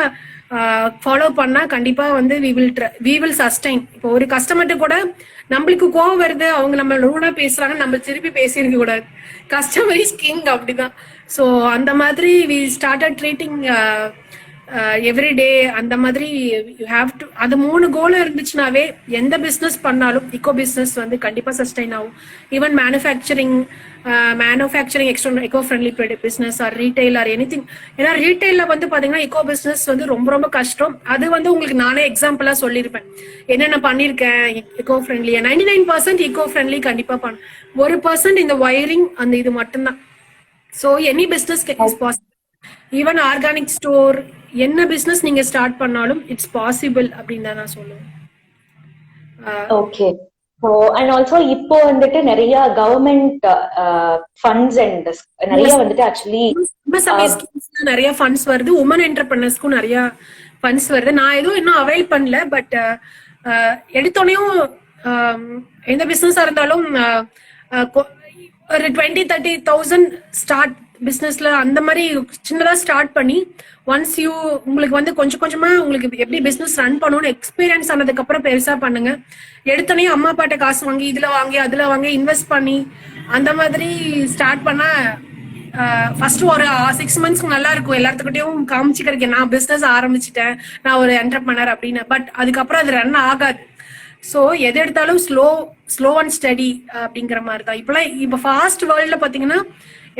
S2: ஃபாலோ பண்ணா கண்டிப்பா வந்து வி வில் சஸ்டைன். இப்போ ஒரு கஸ்டமர்கிட்ட கூட நம்மளுக்கு கோவம் வருது, அவங்க நம்ம ரூடா பேசுறாங்க, நம்ம திருப்பி பேசியிருக்க கூடாது. கஸ்டமர் இஸ் கிங் அப்படிதான். ஸோ அந்த மாதிரி we started treating every day. அந்த மாதிரி யூ ஹேவ் டு, அது 3 கோல் இருந்துச்சுனாவே எந்த பிஸ்னஸ் பண்ணாலும் இக்கோ பிஸ்னஸ் வந்து கண்டிப்பா சஸ்டைன் ஆகும். Even manufacturing external eco friendly business or retail or anything. ஏன்னா ரீட்டைல்ல வந்து பாத்தீங்கன்னா இக்கோ பிசினஸ் வந்து ரொம்ப கஷ்டம். அது வந்து உங்களுக்கு நானே எக்ஸாம்பிளா சொல்லியிருப்பேன் என்னென்ன பண்ணிருக்கேன். இக்கோ ஃப்ரெண்ட்லி 99% இக்கோ ஃப்ரெண்ட்லி கண்டிப்பா 1% இந்த வயரிங் அந்த இது மட்டும்தான். So any business is possible. Even organic store என்ன பிசினஸ் நீங்க ஸ்டார்ட் பண்ணாலும் இட்ஸ் பாசிபிள் அப்படின்னு தான் நான் சொல்லுவேன்.
S3: ஓகே. ஸோ அண்ட் ஆல்சோ இப்போ வந்துட்டு நிறைய கவர்மெண்ட் ஃபண்ட்ஸ் அண்ட் நிறைய வந்துட்டு ஆக்சுவலி
S2: நிறைய ஃபண்ட்ஸ் வருது. உமன் என்டர்பிரனர்ஸ்க்கும் நிறைய ஃபண்ட்ஸ் வருது. நான் எதுவும் இன்னும் அவைல் பண்ணல. பட் எடுத்தோடனையும் எந்த பிசினஸா இருந்தாலும் ஒரு 20-30,000 பிசினஸ்ல அந்த மாதிரி சின்னதா ஸ்டார்ட் பண்ணி ஒன்ஸ் உங்களுக்கு வந்து கொஞ்சம் கொஞ்சமா உங்களுக்கு எப்படி பிசினஸ் ரன் பண்ணணும்னு எக்ஸ்பீரியன்ஸ் ஆனதுக்கு அப்புறம் பெருசா பண்ணுங்க. எடுத்தோடனே அம்மா அப்பாட்ட காசு வாங்கி இதுல வாங்கி அதுல வாங்கி இன்வெஸ்ட் பண்ணி அந்த மாதிரி ஸ்டார்ட் பண்ணா ஃபர்ஸ்ட் ஒரு 6 months நல்லா இருக்கும், எல்லாத்துக்கிட்டையும் காமிச்சிக்கிறதுக்கு நான் பிசினஸ் ஆரம்பிச்சுட்டேன், நான் ஒரு என்டர்பிரனர் அப்படின்னு. பட் அதுக்கப்புறம் அது ரன் ஆகாது. ஸோ எது எடுத்தாலும் ஸ்லோ அண்ட் ஸ்டடி அப்படிங்கிற மாதிரி தான். இப்போ ஃபாஸ்ட் வேர்ல்ட்ல பாத்தீங்கன்னா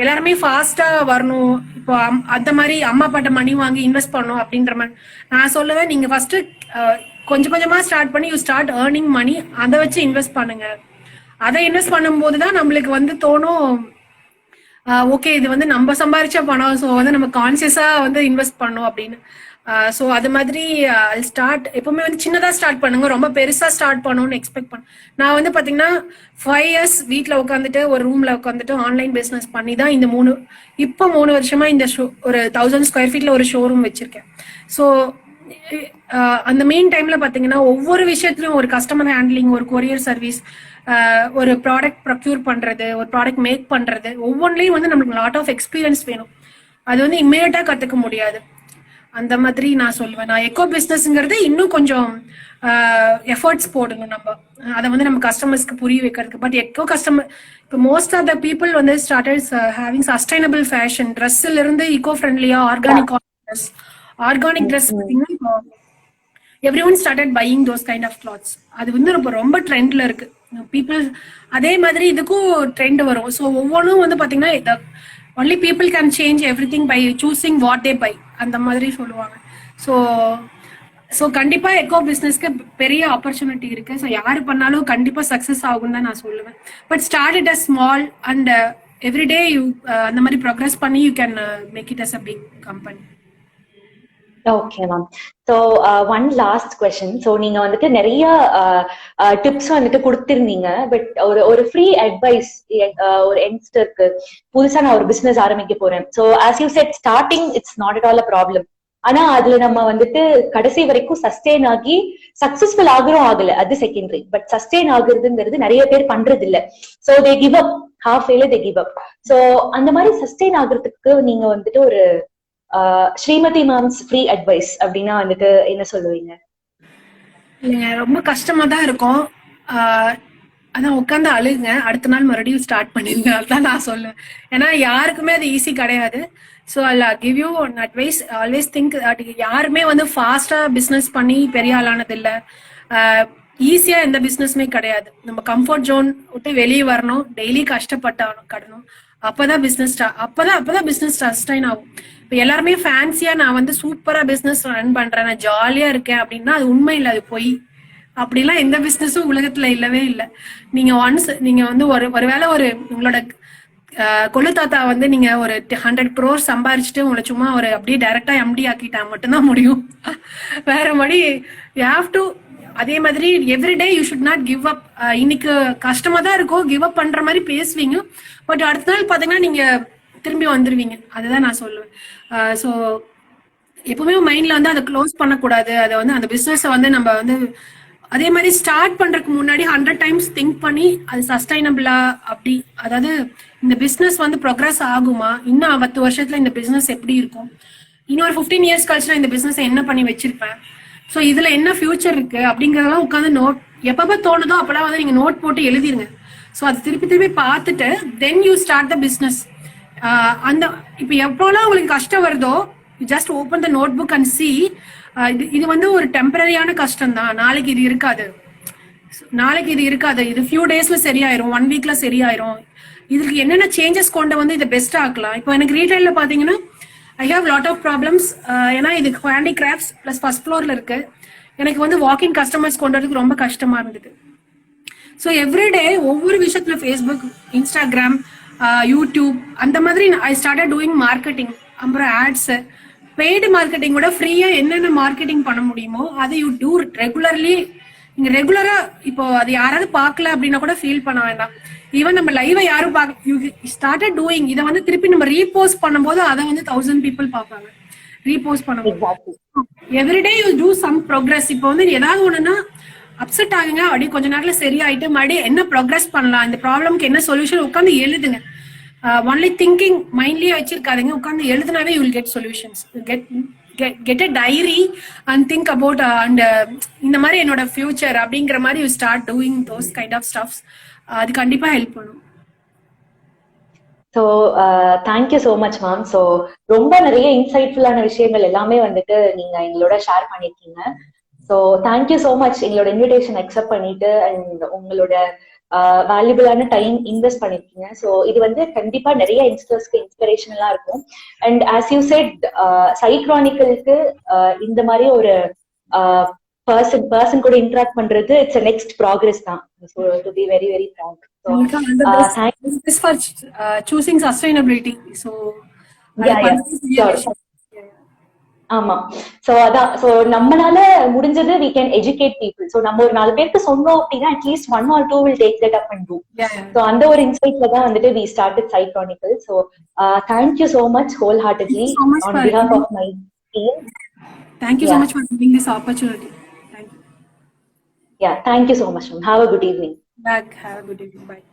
S2: எல்லாருமே ஃபாஸ்டா வரணும், இப்போ அந்த மாதிரி அம்மா அப்பாட்ட மணி வாங்கி இன்வெஸ்ட் பண்ணணும் அப்படின்ற மாதிரி நான் சொல்லுவேன். நீங்க ஃபர்ஸ்ட் கொஞ்சம் கொஞ்சமா ஸ்டார்ட் பண்ணி யூ ஸ்டார்ட் ஏர்னிங் மணி, அதை வச்சு இன்வெஸ்ட் பண்ணுங்க. அதை இன்வெஸ்ட் பண்ணும்போது தான் நம்மளுக்கு வந்து தோணும் ஓகே இது வந்து நம்ம சம்பாரிச்ச பணம், ஸோ வந்து நம்ம கான்சியஸா வந்து இன்வெஸ்ட் பண்ணோம் அப்படின்னு. ஸோ அது மாதிரி ஸ்டார்ட் எப்பவுமே வந்து சின்னதா ஸ்டார்ட் பண்ணுங்க, ரொம்ப பெருசா ஸ்டார்ட் பண்ணணும்னு எக்ஸ்பெக்ட் பண்ண. நான் வந்து பாத்தீங்கன்னா 5 years வீட்டுல உட்காந்துட்டு ஒரு ரூம்ல உட்காந்துட்டு ஆன்லைன் பிசினஸ் பண்ணி தான் இந்த 3 வருஷமா இந்த ஒரு 1000 square feetல ஒரு ஷோரூம் வச்சிருக்கேன். ஸோ அந்த மெயின் டைம்ல பாத்தீங்கன்னா ஒவ்வொரு விஷயத்துலயும் ஒரு கஸ்டமர் ஹேண்ட்லிங், ஒரு கொரியர் சர்வீஸ், ஒரு ப்ராடக்ட் ப்ரொக்யூர் பண்றது, ஒரு ப்ராடக்ட் மேக் பண்றது, ஒவ்வொன்றிலையும் வந்து நம்மளுக்கு லாட் ஆஃப் எக்ஸ்பீரியன்ஸ் வேணும். அது வந்து இம்மீடியட்டா கத்துக்க முடியாது. அந்த மாதிரி நான் சொல்லுவேன். நான் எக்கோ பிசினஸ்ங்கிறது இன்னும் கொஞ்சம் எஃபர்ட்ஸ் போடணும் நம்ம, அதை வந்து நம்ம கஸ்டமர்ஸ்க்கு புரிய வைக்கிறதுக்கு. பட் எக்கோ கஸ்டமர் இப்போ மோஸ்ட் ஆஃப் த பீப்புள் வந்து ஸ்டார்டட் ஹேவிங் சஸ்டைனபிள் ஃபேஷன், ட்ரெஸ்ல இருந்து ஈகோ ஃப்ரெண்ட்லியா ஆர்கானிக் ட்ரெஸ் பார்த்தீங்கன்னா everyone started buying those kind of clothes. அது வந்து ரொம்ப ட்ரெண்ட்ல இருக்கு பீப்புள். அதே மாதிரி இதுக்கும் ட்ரெண்ட் வரும். ஸோ ஒவ்வொன்றும் வந்து பாத்தீங்கன்னா only people can change everything by choosing what they buy, அந்த மாதிரி சொல்லுவாங்க. ஸோ கண்டிப்பா எக்கோ பிசினஸ்க்கு பெரிய ஆப்பர்ச்சுனிட்டி இருக்கு. ஸோ யாரு பண்ணாலும் கண்டிப்பா சக்சஸ் ஆகும் தான் நான் சொல்லுவேன். But start it as small and everyday you அந்த மாதிரி ப்ரோக்ரஸ் பண்ணி you can make it as a big company.
S3: Okay ma'am. So one last question. So நீங்க வந்துட்டு நிறைய டிப்ஸ் வந்துட்டு கொடுத்திருந்தீங்க. பட் ஒரு ஃப்ரீ அட்வைஸ் ஒரு யங்ஸ்டருக்கு, புதுசா நான் ஒரு பிசினஸ் ஆரம்பிக்க போறேன். So as you said starting it's not at all a problem. ஆனா அதுல நம்ம வந்துட்டு கடைசி வரைக்கும் சஸ்டெயின் ஆகி சக்சஸ்ஃபுல் ஆகல, அது செகண்டரி. பட் சஸ்டெயின் ஆகுறதுங்கிறது நிறைய பேர் பண்றது இல்ல. So they give up, half வேல தே கிவ் அப். ஸோ அந்த மாதிரி சஸ்டெயின் ஆகுறதுக்கு நீங்க வந்துட்டு ஒரு ஸ்ரீமதி மேம்ஸ் ஃப்ரீ அட்வைஸ் அப்படின்னா வந்துட்டு என்ன சொல்லுவீங்க?
S2: ரொம்ப கஷ்டமா தான் இருக்கும். அதான் உட்காந்து அழுகுங்க, அடுத்த நாள் மறுபடியும் ஸ்டார்ட் பண்ணிருங்க, அதுதான் நான் சொல்லுவேன். ஏன்னா யாருக்குமே அது ஈஸி கிடையாது. So I give you one advice. Always think யாருமே வந்து ஃபாஸ்டா பிசினஸ் பண்ணி பெரிய ஆளானது இல்லை. ஈஸியா எந்த பிசினஸ்மே கிடையாது. நம்ம கம்ஃபர்ட் ஜோன் விட்டு வெளியே வரணும், டெய்லி கஷ்டப்படணும். அப்பதான் பிசினஸ் சஸ்டைன் ஆகும். இப்ப எல்லாருமே ஃபேன்சியா நான் வந்து சூப்பரா பிசினஸ் ரன் பண்றேன், நான் ஜாலியா இருக்கேன் அப்படின்னா அது உண்மை இல்லை, அது பொய். அப்படிலாம் எந்த பிசினஸும் உலகத்துல இல்லவே இல்லை. நீங்க வந்து ஒருவேளை உங்களோட கொள்ளு தாத்தா வந்து நீங்க ஒரு 100 crores சம்பாரிச்சுட்டு உங்களை சும்மா அப்படியே டைரக்டா எம்டி ஆக்கிட்டா மட்டும்தான் முடியும். வேற மாதிரி யூ ஹாவ் டு. அதே மாதிரி everyday you should not give up. இன்னைக்கு கஷ்டமா தான் இருக்கும், கிவ் அப் பண்ற மாதிரி பேசுவீங்க. பட் அடுத்த நாள் பாத்தீங்கன்னா நீங்க திரும்பி வந்துருவீங்க. அதுதான் நான் சொல்லுவேன். ஸோ எப்பவுமே மைண்ட்ல வந்து அதை க்ளோஸ் பண்ணக்கூடாது. அதை வந்து அந்த பிசினஸை வந்து நம்ம வந்து அதே மாதிரி ஸ்டார்ட் பண்றதுக்கு முன்னாடி 100 times திங்க் பண்ணி அது சஸ்டைனபிளா அப்படி, அதாவது இந்த பிசினஸ் வந்து ப்ரோக்ரஸ் ஆகுமா, இன்னும் 10 வருஷத்துல இந்த பிசினஸ் எப்படி இருக்கும், இன்னொரு 15 years கழிச்சு இந்த பிசினஸ் என்ன பண்ணி வச்சிருப்பேன், ஸோ இதுல என்ன ஃபியூச்சர் இருக்கு அப்படிங்கறதெல்லாம் உட்காந்து நோட் எப்பப்ப தோணுதோ அப்பெல்லாம் வந்து நீங்க நோட் போட்டு எழுதிருங்க. ஸோ அது திருப்பி பார்த்துட்டு then you start the business. அந்த இப்ப எப்போலாம் உங்களுக்கு கஷ்டம் வருதோ just open the notebook and see. இது வந்து ஒரு டெம்பரரியான கஷ்டம் தான், நாளைக்கு இது இருக்காது, இது ஃபியூ டேஸ்ல சரியாயிரும், 1 weekல சரியாயிரும். இதுக்கு என்னென்ன சேஞ்சஸ் கொண்டு வந்து இதை பெஸ்ட் ஆக்கலாம். இப்போ எனக்கு ரீட்டைல்ல பாத்தீங்கன்னா I have lot of problems. ஏன்னா இது ஹேண்டிகிராஃப்ட்ஸ் பிளஸ் ஃபர்ஸ்ட் ஃப்ளோர்ல இருக்கு. எனக்கு வந்து வாக்கிங் கஸ்டமர்ஸ் கொண்டு வரதுக்கு ரொம்ப கஷ்டமா இருந்தது. ஸோ எவ்ரிடே ஒவ்வொரு விஷயத்துல ஃபேஸ்புக், இன்ஸ்டாகிராம், யூடியூப் அந்த மாதிரி ஐ ஸ்டார்டட் டூயிங் மார்க்கெட்டிங். அப்புறம் ஆட்ஸ், பெய்டு மார்க்கெட்டிங் கூட ஃப்ரீயா என்னென்ன மார்க்கெட்டிங் பண்ண முடியுமோ அதை யூ டூ ரெகுலர்லி. நீங்க ரெகுலரா இப்போ அது யாராவது பார்க்கல அப்படின்னா கூட ஃபீல் பண்ண வேண்டாம். ஈவன் நம்ம லைவா யாரும் யூ ஸ்டார்டட் டூயிங். இதை வந்து திருப்பி நம்ம ரீபோஸ்ட் பண்ணும்போது அதை வந்து 1000 people பார்ப்பாங்க. ரீபோஸ்ட் பண்ணும்போது everyday you do some progress. இப்போ வந்து ஏதாவது ஒண்ணுன்னா அப்செட் ஆகுங்க, அப்படியே கொஞ்ச நேரத்துல சரியாயிட்டு மறுபடியும் என்ன ப்ரோக்ரஸ் பண்ணலாம், இந்த ப்ராப்ளம்க்கு என்ன சொல்யூஷன் உட்காந்து எழுதுங்க. ஒன்லி திங்கிங் மைண்ட்லயே வச்சிருக்காதீங்க, உட்காந்து எழுதினாவே you will get solutions. Get a diary and think about and இந்த மாதிரி என்னோட ஃபியூச்சர் அப்படிங்கிற மாதிரி you start doing those kind of stuffs. அது கண்டிப்பா ஹெல்ப் பண்ணும்.
S3: So thank you so much ma'am. So ரொம்ப நிறைய இன்சைட்ஃபுல்லான விஷயங்கள் எல்லாமே வந்துட்டு நீங்க எங்களோட ஷேர் பண்ணிருக்கீங்க. ஸோ தேங்க்யூ ஸோ மச் எங்களோட இன்விடேஷன் அக்செப்ட் பண்ணிட்டு அண்ட் உங்களோட வேல்யூபிளான டைம் இன்வெஸ்ட் பண்ணிருக்கீங்க. ஸோ இது வந்து கண்டிப்பா நிறைய யங்ஸ்டர்ஸ்க்கு இன்ஸ்பிரேஷனலா இருக்கும். அண்ட் ஆஸ் யூ செட் சைக்ரானிக்கலுக்கு இந்த மாதிரி ஒரு பர்சன் கூட இன்டராக்ட் பண்றது இட்ஸ் நெக்ஸ்ட் ப்ராக்ரஸ் தான். So to be very very proud.
S2: For choosing sustainability. So
S3: ஆமா. சோ அதான், சோ நம்மளால முடிஞ்சது we can educate people. So நம்ம ஒரு 4 பேருக்கு சொன்னோம் அப்படின்னா at least 1 or 2 will take that up and do. So அந்த ஒரு இன்சைட்ல தான் வந்துட்டு we started Psychronicle. So thank you so much wholeheartedly on behalf of my team.
S2: Thank you so much for giving this opportunity. Thank you.
S3: Yeah, thank you so much. Have a good evening.
S2: Back. Have a good evening. Bye.